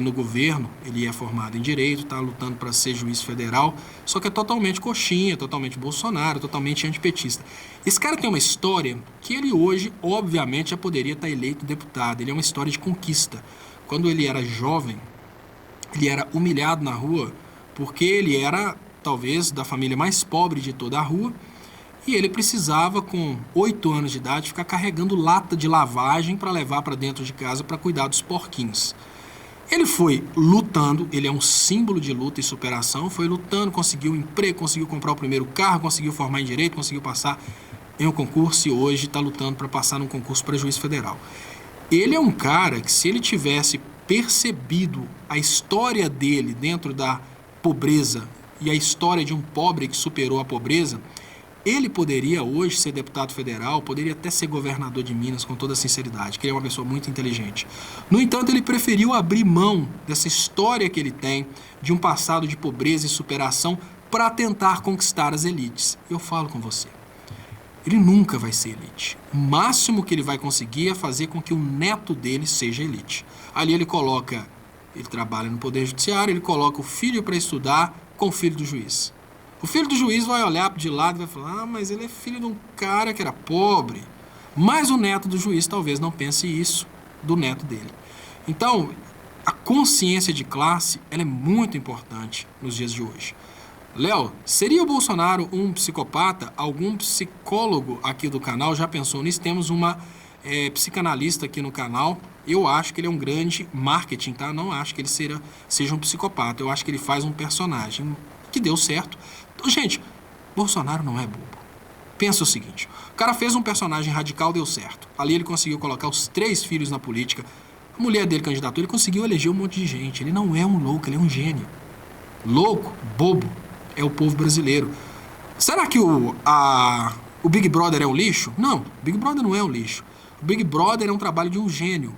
no governo, ele é formado em Direito, está lutando para ser juiz federal, só que é totalmente coxinha, totalmente Bolsonaro, totalmente antipetista. Esse cara tem uma história que ele hoje, obviamente, já poderia estar eleito deputado. Ele é uma história de conquista. Quando ele era jovem, ele era humilhado na rua porque ele era, talvez, da família mais pobre de toda a rua, e ele precisava, com 8 anos de idade, ficar carregando lata de lavagem para levar para dentro de casa para cuidar dos porquinhos. Ele foi lutando, ele é um símbolo de luta e superação, foi lutando, conseguiu um emprego, conseguiu comprar o primeiro carro, conseguiu formar em Direito, conseguiu passar em um concurso e hoje está lutando para passar num concurso para juiz federal. Ele é um cara que, se ele tivesse percebido a história dele dentro da pobreza e a história de um pobre que superou a pobreza, ele poderia hoje ser deputado federal, poderia até ser governador de Minas, com toda sinceridade, que ele é uma pessoa muito inteligente. No entanto, ele preferiu abrir mão dessa história que ele tem, de um passado de pobreza e superação, para tentar conquistar as elites. Eu falo com você. ele nunca vai ser elite. O máximo que ele vai conseguir é fazer com que o neto dele seja elite. Ali ele trabalha no Poder Judiciário, ele coloca o filho para estudar com o filho do juiz. O filho do juiz vai olhar de lado e vai falar, mas ele é filho de um cara que era pobre. Mas o neto do juiz talvez não pense isso do neto dele. Então, a consciência de classe, ela é muito importante nos dias de hoje. Léo, seria o Bolsonaro um psicopata? Algum psicólogo aqui do canal já pensou nisso? Temos uma psicanalista aqui no canal. Eu acho que ele é um grande marketing, tá? Não acho que ele seja um psicopata. Eu acho que ele faz um personagem que deu certo. Então, gente, Bolsonaro não é bobo. Pensa o seguinte, o cara fez um personagem radical, deu certo. Ali ele conseguiu colocar os 3 filhos na política. A mulher dele candidatou, ele conseguiu eleger um monte de gente. Ele não é um louco, ele é um gênio. Louco, bobo, é o povo brasileiro. Será que o Big Brother é um lixo? Não, o Big Brother não é um lixo. O Big Brother é um trabalho de um gênio.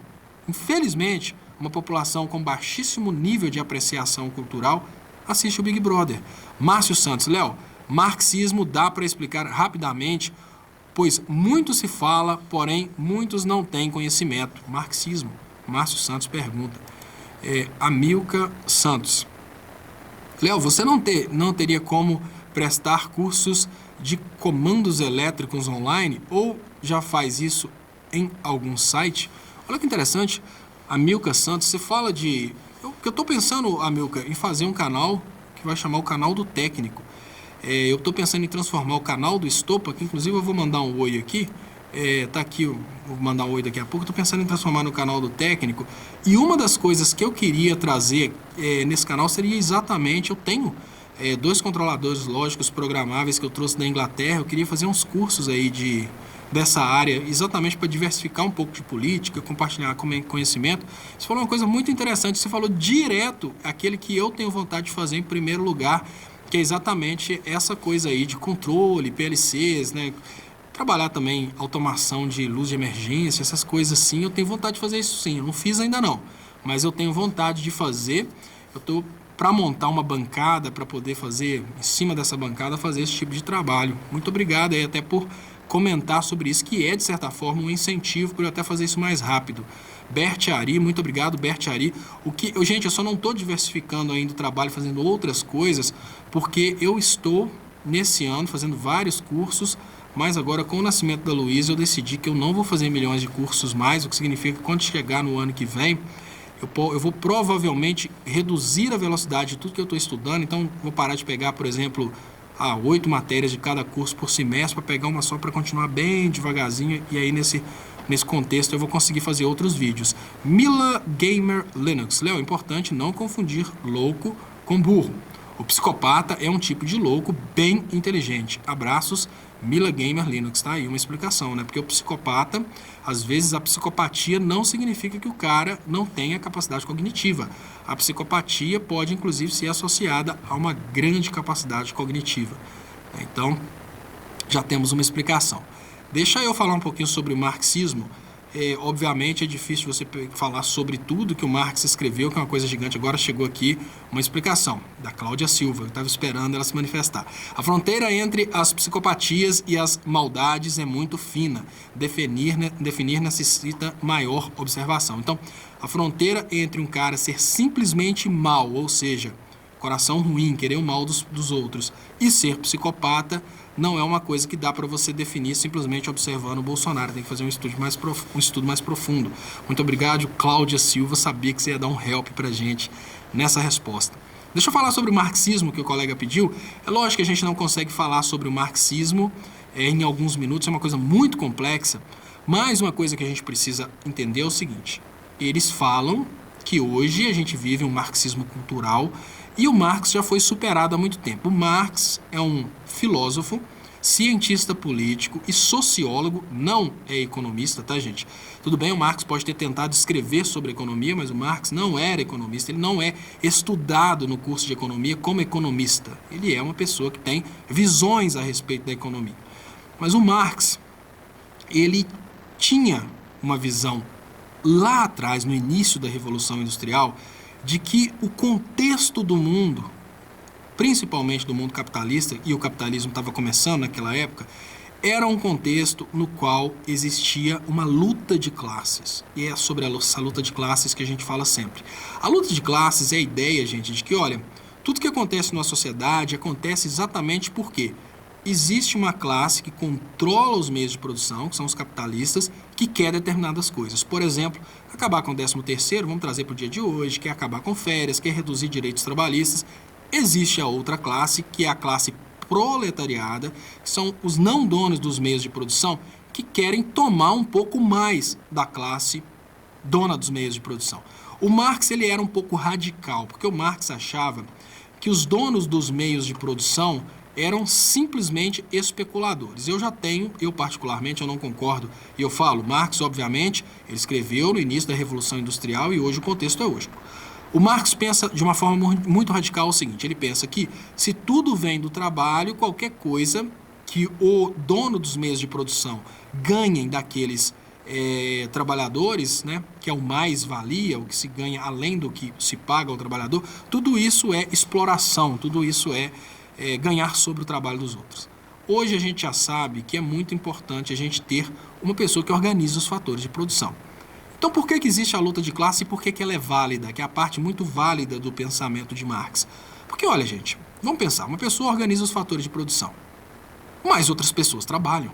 Infelizmente, uma população com baixíssimo nível de apreciação cultural assiste o Big Brother. Márcio Santos, Léo, marxismo dá para explicar rapidamente, pois muito se fala, porém muitos não têm conhecimento. Marxismo, Márcio Santos pergunta. Amilca Santos, Léo, você não teria como prestar cursos de comandos elétricos online ou já faz isso em algum site? Olha que interessante, Amilca Santos, você fala de... Eu estou pensando, Amilca, em fazer um canal que vai chamar o Canal do Técnico. Eu estou pensando em transformar o canal do Estopa, que inclusive eu vou mandar um oi aqui. Tá aqui, vou mandar um oi daqui a pouco. Estou pensando em transformar no Canal do Técnico. E uma das coisas que eu queria trazer nesse canal seria exatamente... Eu tenho 2 controladores lógicos programáveis que eu trouxe da Inglaterra. Eu queria fazer uns cursos aí dessa área, exatamente para diversificar um pouco de política, compartilhar conhecimento. Você falou uma coisa muito interessante. Você falou direto aquele que eu tenho vontade de fazer em primeiro lugar, que é exatamente essa coisa aí de controle, PLCs, né? Trabalhar também automação de luz de emergência, essas coisas assim. Eu tenho vontade de fazer isso sim. Eu não fiz ainda não, mas eu tenho vontade de fazer. Eu estou para montar uma bancada, para poder fazer, em cima dessa bancada, fazer esse tipo de trabalho. Muito obrigado aí até por comentar sobre isso, que é, de certa forma, um incentivo para eu até fazer isso mais rápido. Bert Ari, muito obrigado, Bert Ari. Gente, eu só não estou diversificando ainda o trabalho, fazendo outras coisas, porque eu estou, nesse ano, fazendo vários cursos, mas agora, com o nascimento da Luísa, eu decidi que eu não vou fazer milhões de cursos mais, o que significa que quando chegar no ano que vem, eu vou provavelmente reduzir a velocidade de tudo que eu estou estudando. Então, vou parar de pegar, por exemplo, 8 matérias de cada curso por semestre, para pegar uma só, para continuar bem devagarzinho, e aí nesse contexto eu vou conseguir fazer outros vídeos. Mila Gamer Linux. Léo, importante não confundir louco com burro. O psicopata é um tipo de louco bem inteligente. Abraços, Mila Gamer Linux. Tá aí uma explicação, né? Porque o psicopata, às vezes a psicopatia não significa que o cara não tenha capacidade cognitiva. A psicopatia pode, inclusive, ser associada a uma grande capacidade cognitiva. Então, já temos uma explicação. Deixa eu falar um pouquinho sobre o marxismo. Obviamente é difícil você falar sobre tudo que o Marx escreveu, que é uma coisa gigante. Agora chegou aqui uma explicação da Cláudia Silva, eu estava esperando ela se manifestar. A fronteira entre as psicopatias e as maldades é muito fina. Definir necessita maior observação. Então, a fronteira entre um cara ser simplesmente mal, ou seja, coração ruim, querer o mal dos outros, e ser psicopata, não é uma coisa que dá para você definir simplesmente observando o Bolsonaro. Tem que fazer um estudo mais profundo. Muito obrigado, Cláudia Silva. Sabia que você ia dar um help para a gente nessa resposta. Deixa eu falar sobre o marxismo que o colega pediu. É lógico que a gente não consegue falar sobre o marxismo em alguns minutos. É uma coisa muito complexa. Mas uma coisa que a gente precisa entender é o seguinte. Eles falam que hoje a gente vive um marxismo cultural e o Marx já foi superado há muito tempo. O Marx é um filósofo, cientista político e sociólogo, não é economista, tá, gente? Tudo bem, o Marx pode ter tentado escrever sobre economia, mas o Marx não era economista, ele não é estudado no curso de economia como economista. Ele é uma pessoa que tem visões a respeito da economia. Mas o Marx, ele tinha uma visão lá atrás, no início da Revolução Industrial, de que o contexto do mundo, principalmente do mundo capitalista, e o capitalismo estava começando naquela época, era um contexto no qual existia uma luta de classes. E é sobre essa luta de classes que a gente fala sempre. A luta de classes é a ideia, gente, de que, olha, tudo que acontece na sociedade acontece exatamente porque existe uma classe que controla os meios de produção, que são os capitalistas, que quer determinadas coisas. Por exemplo, acabar com o 13º, vamos trazer para o dia de hoje, quer acabar com férias, quer reduzir direitos trabalhistas. Existe a outra classe, que é a classe proletariada, que são os não donos dos meios de produção, que querem tomar um pouco mais da classe dona dos meios de produção. O Marx ele era um pouco radical, porque o Marx achava que os donos dos meios de produção eram simplesmente especuladores. Eu particularmente, eu não concordo, e eu falo, Marx, obviamente, ele escreveu no início da Revolução Industrial e hoje o contexto é hoje. O Marx pensa de uma forma muito radical o seguinte, ele pensa que se tudo vem do trabalho, qualquer coisa que o dono dos meios de produção ganhem daqueles trabalhadores, né, que é o mais-valia, o que se ganha além do que se paga ao trabalhador, tudo isso é exploração, tudo isso é ganhar sobre o trabalho dos outros. Hoje a gente já sabe que é muito importante a gente ter uma pessoa que organize os fatores de produção. Então, por que existe a luta de classe e por que ela é válida, que é a parte muito válida do pensamento de Marx? Porque, olha, gente, vamos pensar, uma pessoa organiza os fatores de produção, mas outras pessoas trabalham.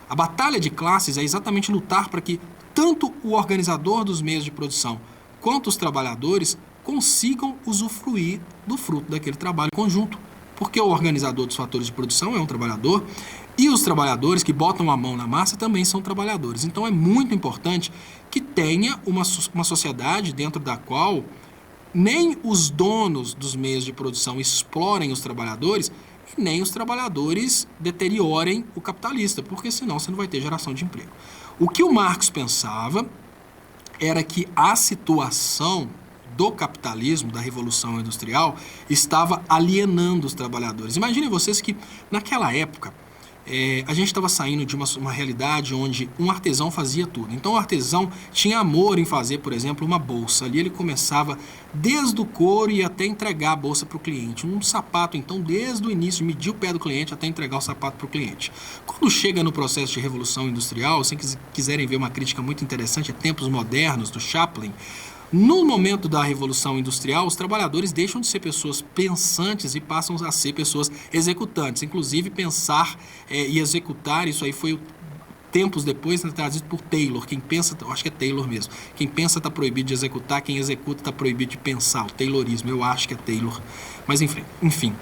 A batalha de classes é exatamente lutar para que tanto o organizador dos meios de produção quanto os trabalhadores consigam usufruir do fruto daquele trabalho conjunto. Porque o organizador dos fatores de produção é um trabalhador e os trabalhadores que botam a mão na massa também são trabalhadores. Então é muito importante que tenha uma sociedade dentro da qual nem os donos dos meios de produção explorem os trabalhadores e nem os trabalhadores deteriorem o capitalista, porque senão você não vai ter geração de emprego. O que o Marx pensava era que a situação do capitalismo, da Revolução Industrial, estava alienando os trabalhadores. Imaginem vocês que, naquela época, a gente estava saindo de uma realidade onde um artesão fazia tudo. Então, o artesão tinha amor em fazer, por exemplo, uma bolsa. Ali ele começava desde o couro e até entregar a bolsa para o cliente. Um sapato, então, desde o início, medir o pé do cliente até entregar o sapato para o cliente. Quando chega no processo de Revolução Industrial, se quiserem ver uma crítica muito interessante, é Tempos Modernos, do Chaplin. No momento da Revolução Industrial, os trabalhadores deixam de ser pessoas pensantes e passam a ser pessoas executantes. Inclusive, pensar e executar, isso aí foi tempos depois, né, trazido por Taylor. Quem pensa, eu acho que é Taylor mesmo, quem pensa está proibido de executar, quem executa está proibido de pensar. O Taylorismo, eu acho que é Taylor. Mas enfim.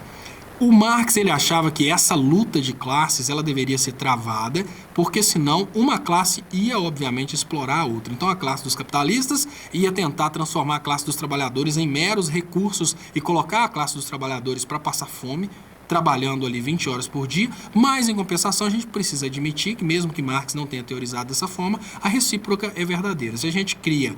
O Marx ele achava que essa luta de classes ela deveria ser travada, porque senão uma classe ia obviamente explorar a outra. Então a classe dos capitalistas ia tentar transformar a classe dos trabalhadores em meros recursos e colocar a classe dos trabalhadores para passar fome, trabalhando ali 20 horas por dia, mas em compensação a gente precisa admitir que mesmo que Marx não tenha teorizado dessa forma, a recíproca é verdadeira. Se a gente cria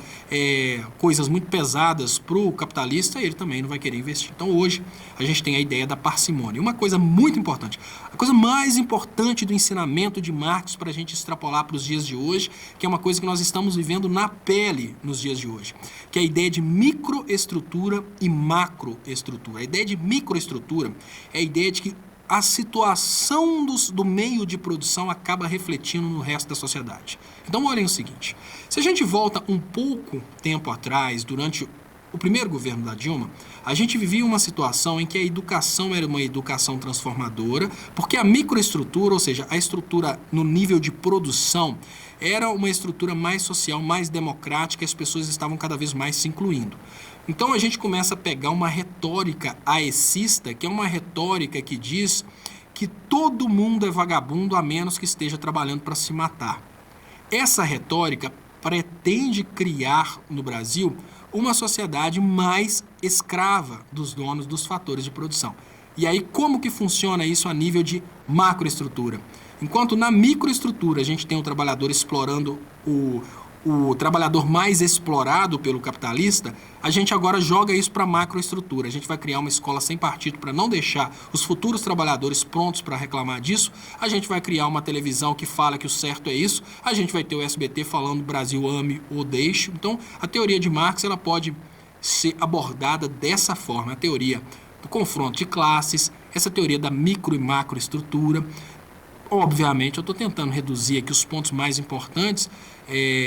coisas muito pesadas para o capitalista, ele também não vai querer investir. Então hoje a gente tem a ideia da parcimônia. Uma coisa muito importante, a coisa mais importante do ensinamento de Marx para a gente extrapolar para os dias de hoje, que é uma coisa que nós estamos vivendo na pele nos dias de hoje, que é a ideia de microestrutura e macroestrutura. A ideia de microestrutura é a ideia de que a situação do meio de produção acaba refletindo no resto da sociedade. Então, olhem o seguinte, se a gente volta um pouco tempo atrás, durante o primeiro governo da Dilma, a gente vivia uma situação em que a educação era uma educação transformadora, porque a microestrutura, ou seja, a estrutura no nível de produção, era uma estrutura mais social, mais democrática, e as pessoas estavam cada vez mais se incluindo. Então a gente começa a pegar uma retórica aecista, que é uma retórica que diz que todo mundo é vagabundo a menos que esteja trabalhando para se matar. Essa retórica pretende criar no Brasil uma sociedade mais escrava dos donos dos fatores de produção. E aí como que funciona isso a nível de macroestrutura? Enquanto na microestrutura a gente tem o trabalhador explorando o trabalhador mais explorado pelo capitalista, a gente agora joga isso para a macroestrutura. A gente vai criar uma escola sem partido para não deixar os futuros trabalhadores prontos para reclamar disso. A gente vai criar uma televisão que fala que o certo é isso. A gente vai ter o SBT falando Brasil ame ou deixe. Então, a teoria de Marx ela pode ser abordada dessa forma. A teoria do confronto de classes, essa teoria da micro e macroestrutura. Obviamente, eu estou tentando reduzir aqui os pontos mais importantes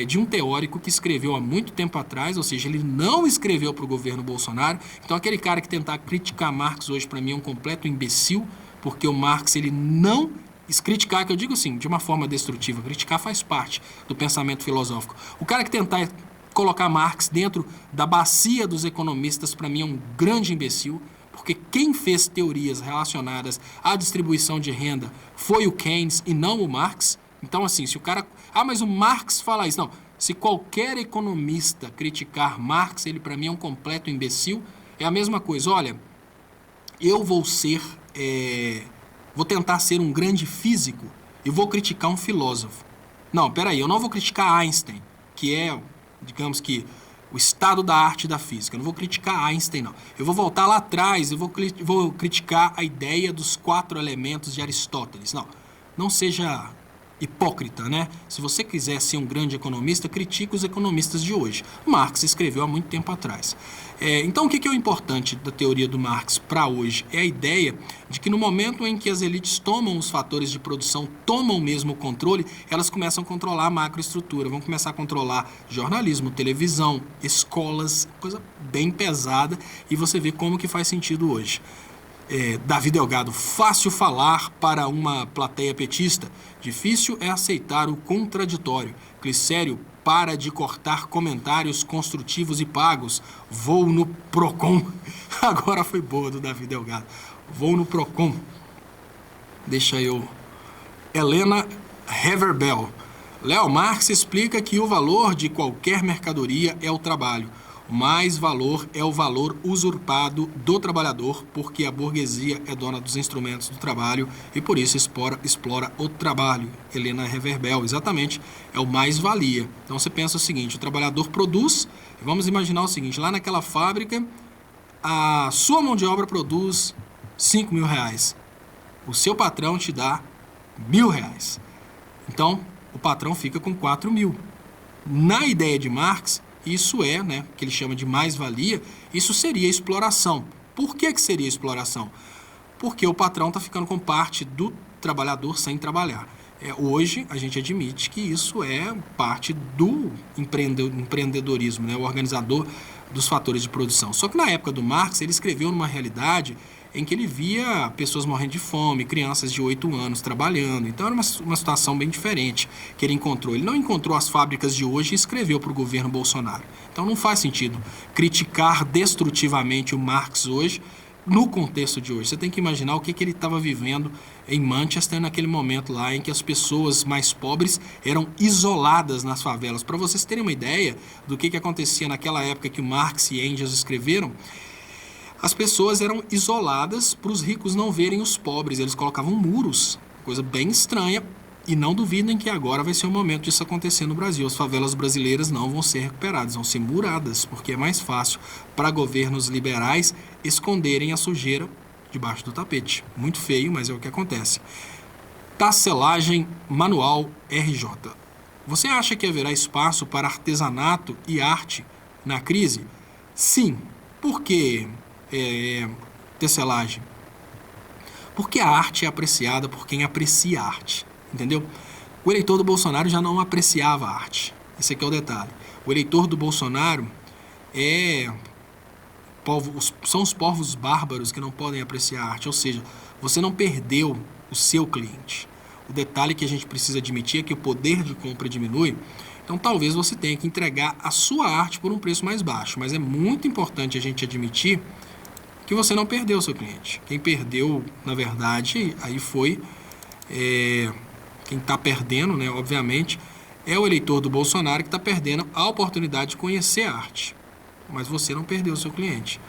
de um teórico que escreveu há muito tempo atrás, ou seja, ele não escreveu para o governo Bolsonaro. Então, aquele cara que tentar criticar Marx hoje, para mim, é um completo imbecil, porque o Marx, ele não... Criticar, que eu digo assim, de uma forma destrutiva, criticar faz parte do pensamento filosófico. O cara que tentar colocar Marx dentro da bacia dos economistas, para mim, é um grande imbecil, porque quem fez teorias relacionadas à distribuição de renda foi o Keynes e não o Marx. Então, assim, se o cara... Ah, mas o Marx fala isso. Não, se qualquer economista criticar Marx, ele para mim é um completo imbecil. É a mesma coisa. Olha, eu vou ser... vou tentar ser um grande físico e vou criticar um filósofo. Não, peraí, eu não vou criticar Einstein, que é, digamos que, o estado da arte da física. Eu não vou criticar Einstein, não. Eu vou voltar lá atrás, vou criticar a ideia dos 4 elementos de Aristóteles. Não, não seja hipócrita, né? Se você quiser ser um grande economista, critique os economistas de hoje. Marx escreveu há muito tempo atrás. Então, o que é o importante da teoria do Marx para hoje? É a ideia de que no momento em que as elites tomam os fatores de produção, tomam mesmo o controle, elas começam a controlar a macroestrutura, vão começar a controlar jornalismo, televisão, escolas, coisa bem pesada, e você vê como que faz sentido hoje. Davi Delgado, fácil falar para uma plateia petista, difícil é aceitar o contraditório. Glicério, para de cortar comentários construtivos e pagos. Vou no Procon. Agora foi boa do Davi Delgado. Vou no Procon. Deixa eu... Helena Heverbel. Léo Marx explica que o valor de qualquer mercadoria é o trabalho. O mais valor é o valor usurpado do trabalhador, porque a burguesia é dona dos instrumentos do trabalho e por isso explora o trabalho. Helena Reverbel, exatamente, é o mais-valia. Então você pensa o seguinte, o trabalhador produz, vamos imaginar o seguinte, lá naquela fábrica, a sua mão de obra produz R$5.000. O seu patrão te dá R$1.000. Então, o patrão fica com 4.000. Na ideia de Marx, isso é, né, que ele chama de mais-valia, isso seria exploração. Por que seria exploração? Porque o patrão está ficando com parte do trabalhador sem trabalhar. Hoje, a gente admite que isso é parte do empreendedorismo, né, o organizador dos fatores de produção. Só que na época do Marx, ele escreveu numa realidade em que ele via pessoas morrendo de fome, crianças de 8 anos trabalhando. Então era uma situação bem diferente que ele encontrou. Ele não encontrou as fábricas de hoje e escreveu para o governo Bolsonaro. Então não faz sentido criticar destrutivamente o Marx hoje no contexto de hoje. Você tem que imaginar o que ele estava vivendo em Manchester naquele momento lá em que as pessoas mais pobres eram isoladas nas favelas. Para vocês terem uma ideia do que acontecia naquela época que o Marx e Engels escreveram, as pessoas eram isoladas para os ricos não verem os pobres. Eles colocavam muros, coisa bem estranha. E não duvidem que agora vai ser o momento disso acontecer no Brasil. As favelas brasileiras não vão ser recuperadas, vão ser muradas, porque é mais fácil para governos liberais esconderem a sujeira debaixo do tapete. Muito feio, mas é o que acontece. Tacelagem manual RJ. Você acha que haverá espaço para artesanato e arte na crise? Sim. Por que tecelagem? Porque a arte é apreciada por quem aprecia a arte. Entendeu? O eleitor do Bolsonaro já não apreciava a arte. Esse aqui é o detalhe. O eleitor do Bolsonaro são os povos bárbaros que não podem apreciar a arte. Ou seja, você não perdeu o seu cliente. O detalhe que a gente precisa admitir é que o poder de compra diminui. Então talvez você tenha que entregar a sua arte por um preço mais baixo. Mas é muito importante a gente admitir que você não perdeu o seu cliente. Quem perdeu, na verdade, aí foi... Quem está perdendo, né, obviamente, é o eleitor do Bolsonaro que está perdendo a oportunidade de conhecer a arte. Mas você não perdeu o seu cliente.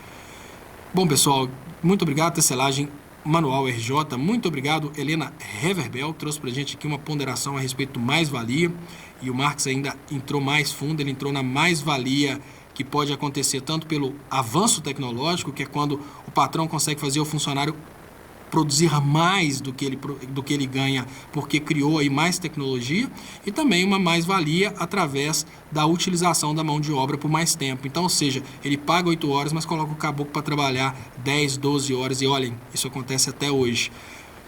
Bom, pessoal, muito obrigado, Tecelagem Manual RJ. Muito obrigado, Helena Reverbel. Trouxe para a gente aqui uma ponderação a respeito do mais-valia. E o Marx ainda entrou mais fundo, ele entrou na mais-valia que pode acontecer tanto pelo avanço tecnológico, que é quando o patrão consegue fazer o funcionário produzir mais do que ele ganha porque criou aí mais tecnologia, e também uma mais-valia através da utilização da mão de obra por mais tempo. Então, ou seja, ele paga 8 horas, mas coloca o caboclo para trabalhar 10, 12 horas, e olhem, isso acontece até hoje.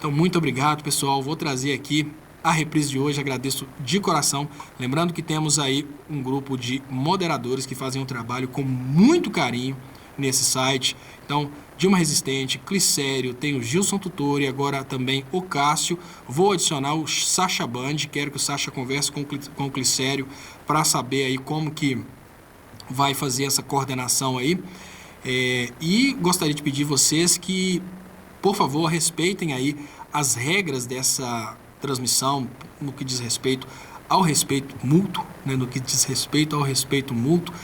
Então, muito obrigado, pessoal. Vou trazer aqui a reprise de hoje, agradeço de coração. Lembrando que temos aí um grupo de moderadores que fazem um trabalho com muito carinho nesse site. Então, Dilma Resistente, Clicério, tem o Gilson Tutor e agora também o Cássio. Vou adicionar o Sacha Band, quero que o Sacha converse com o Clicério para saber aí como que vai fazer essa coordenação aí. E gostaria de pedir vocês que, por favor, respeitem aí as regras dessa transmissão no que diz respeito ao respeito mútuo, né, no que diz respeito ao respeito mútuo.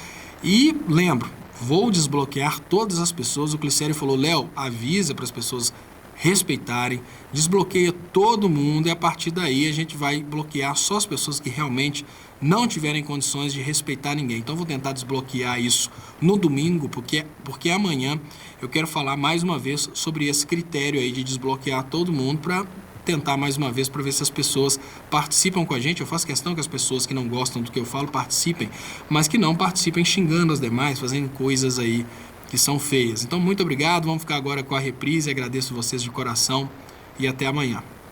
E lembro, vou desbloquear todas as pessoas. O Clicério falou, Léo, avisa para as pessoas respeitarem, desbloqueia todo mundo e a partir daí a gente vai bloquear só as pessoas que realmente não tiverem condições de respeitar ninguém. Então vou tentar desbloquear isso no domingo, porque amanhã eu quero falar mais uma vez sobre esse critério aí de desbloquear todo mundo para tentar mais uma vez para ver se as pessoas participam com a gente. Eu faço questão que as pessoas que não gostam do que eu falo participem, mas que não participem xingando as demais, fazendo coisas aí que são feias. Então, muito obrigado. Vamos ficar agora com a reprise. Agradeço vocês de coração e até amanhã.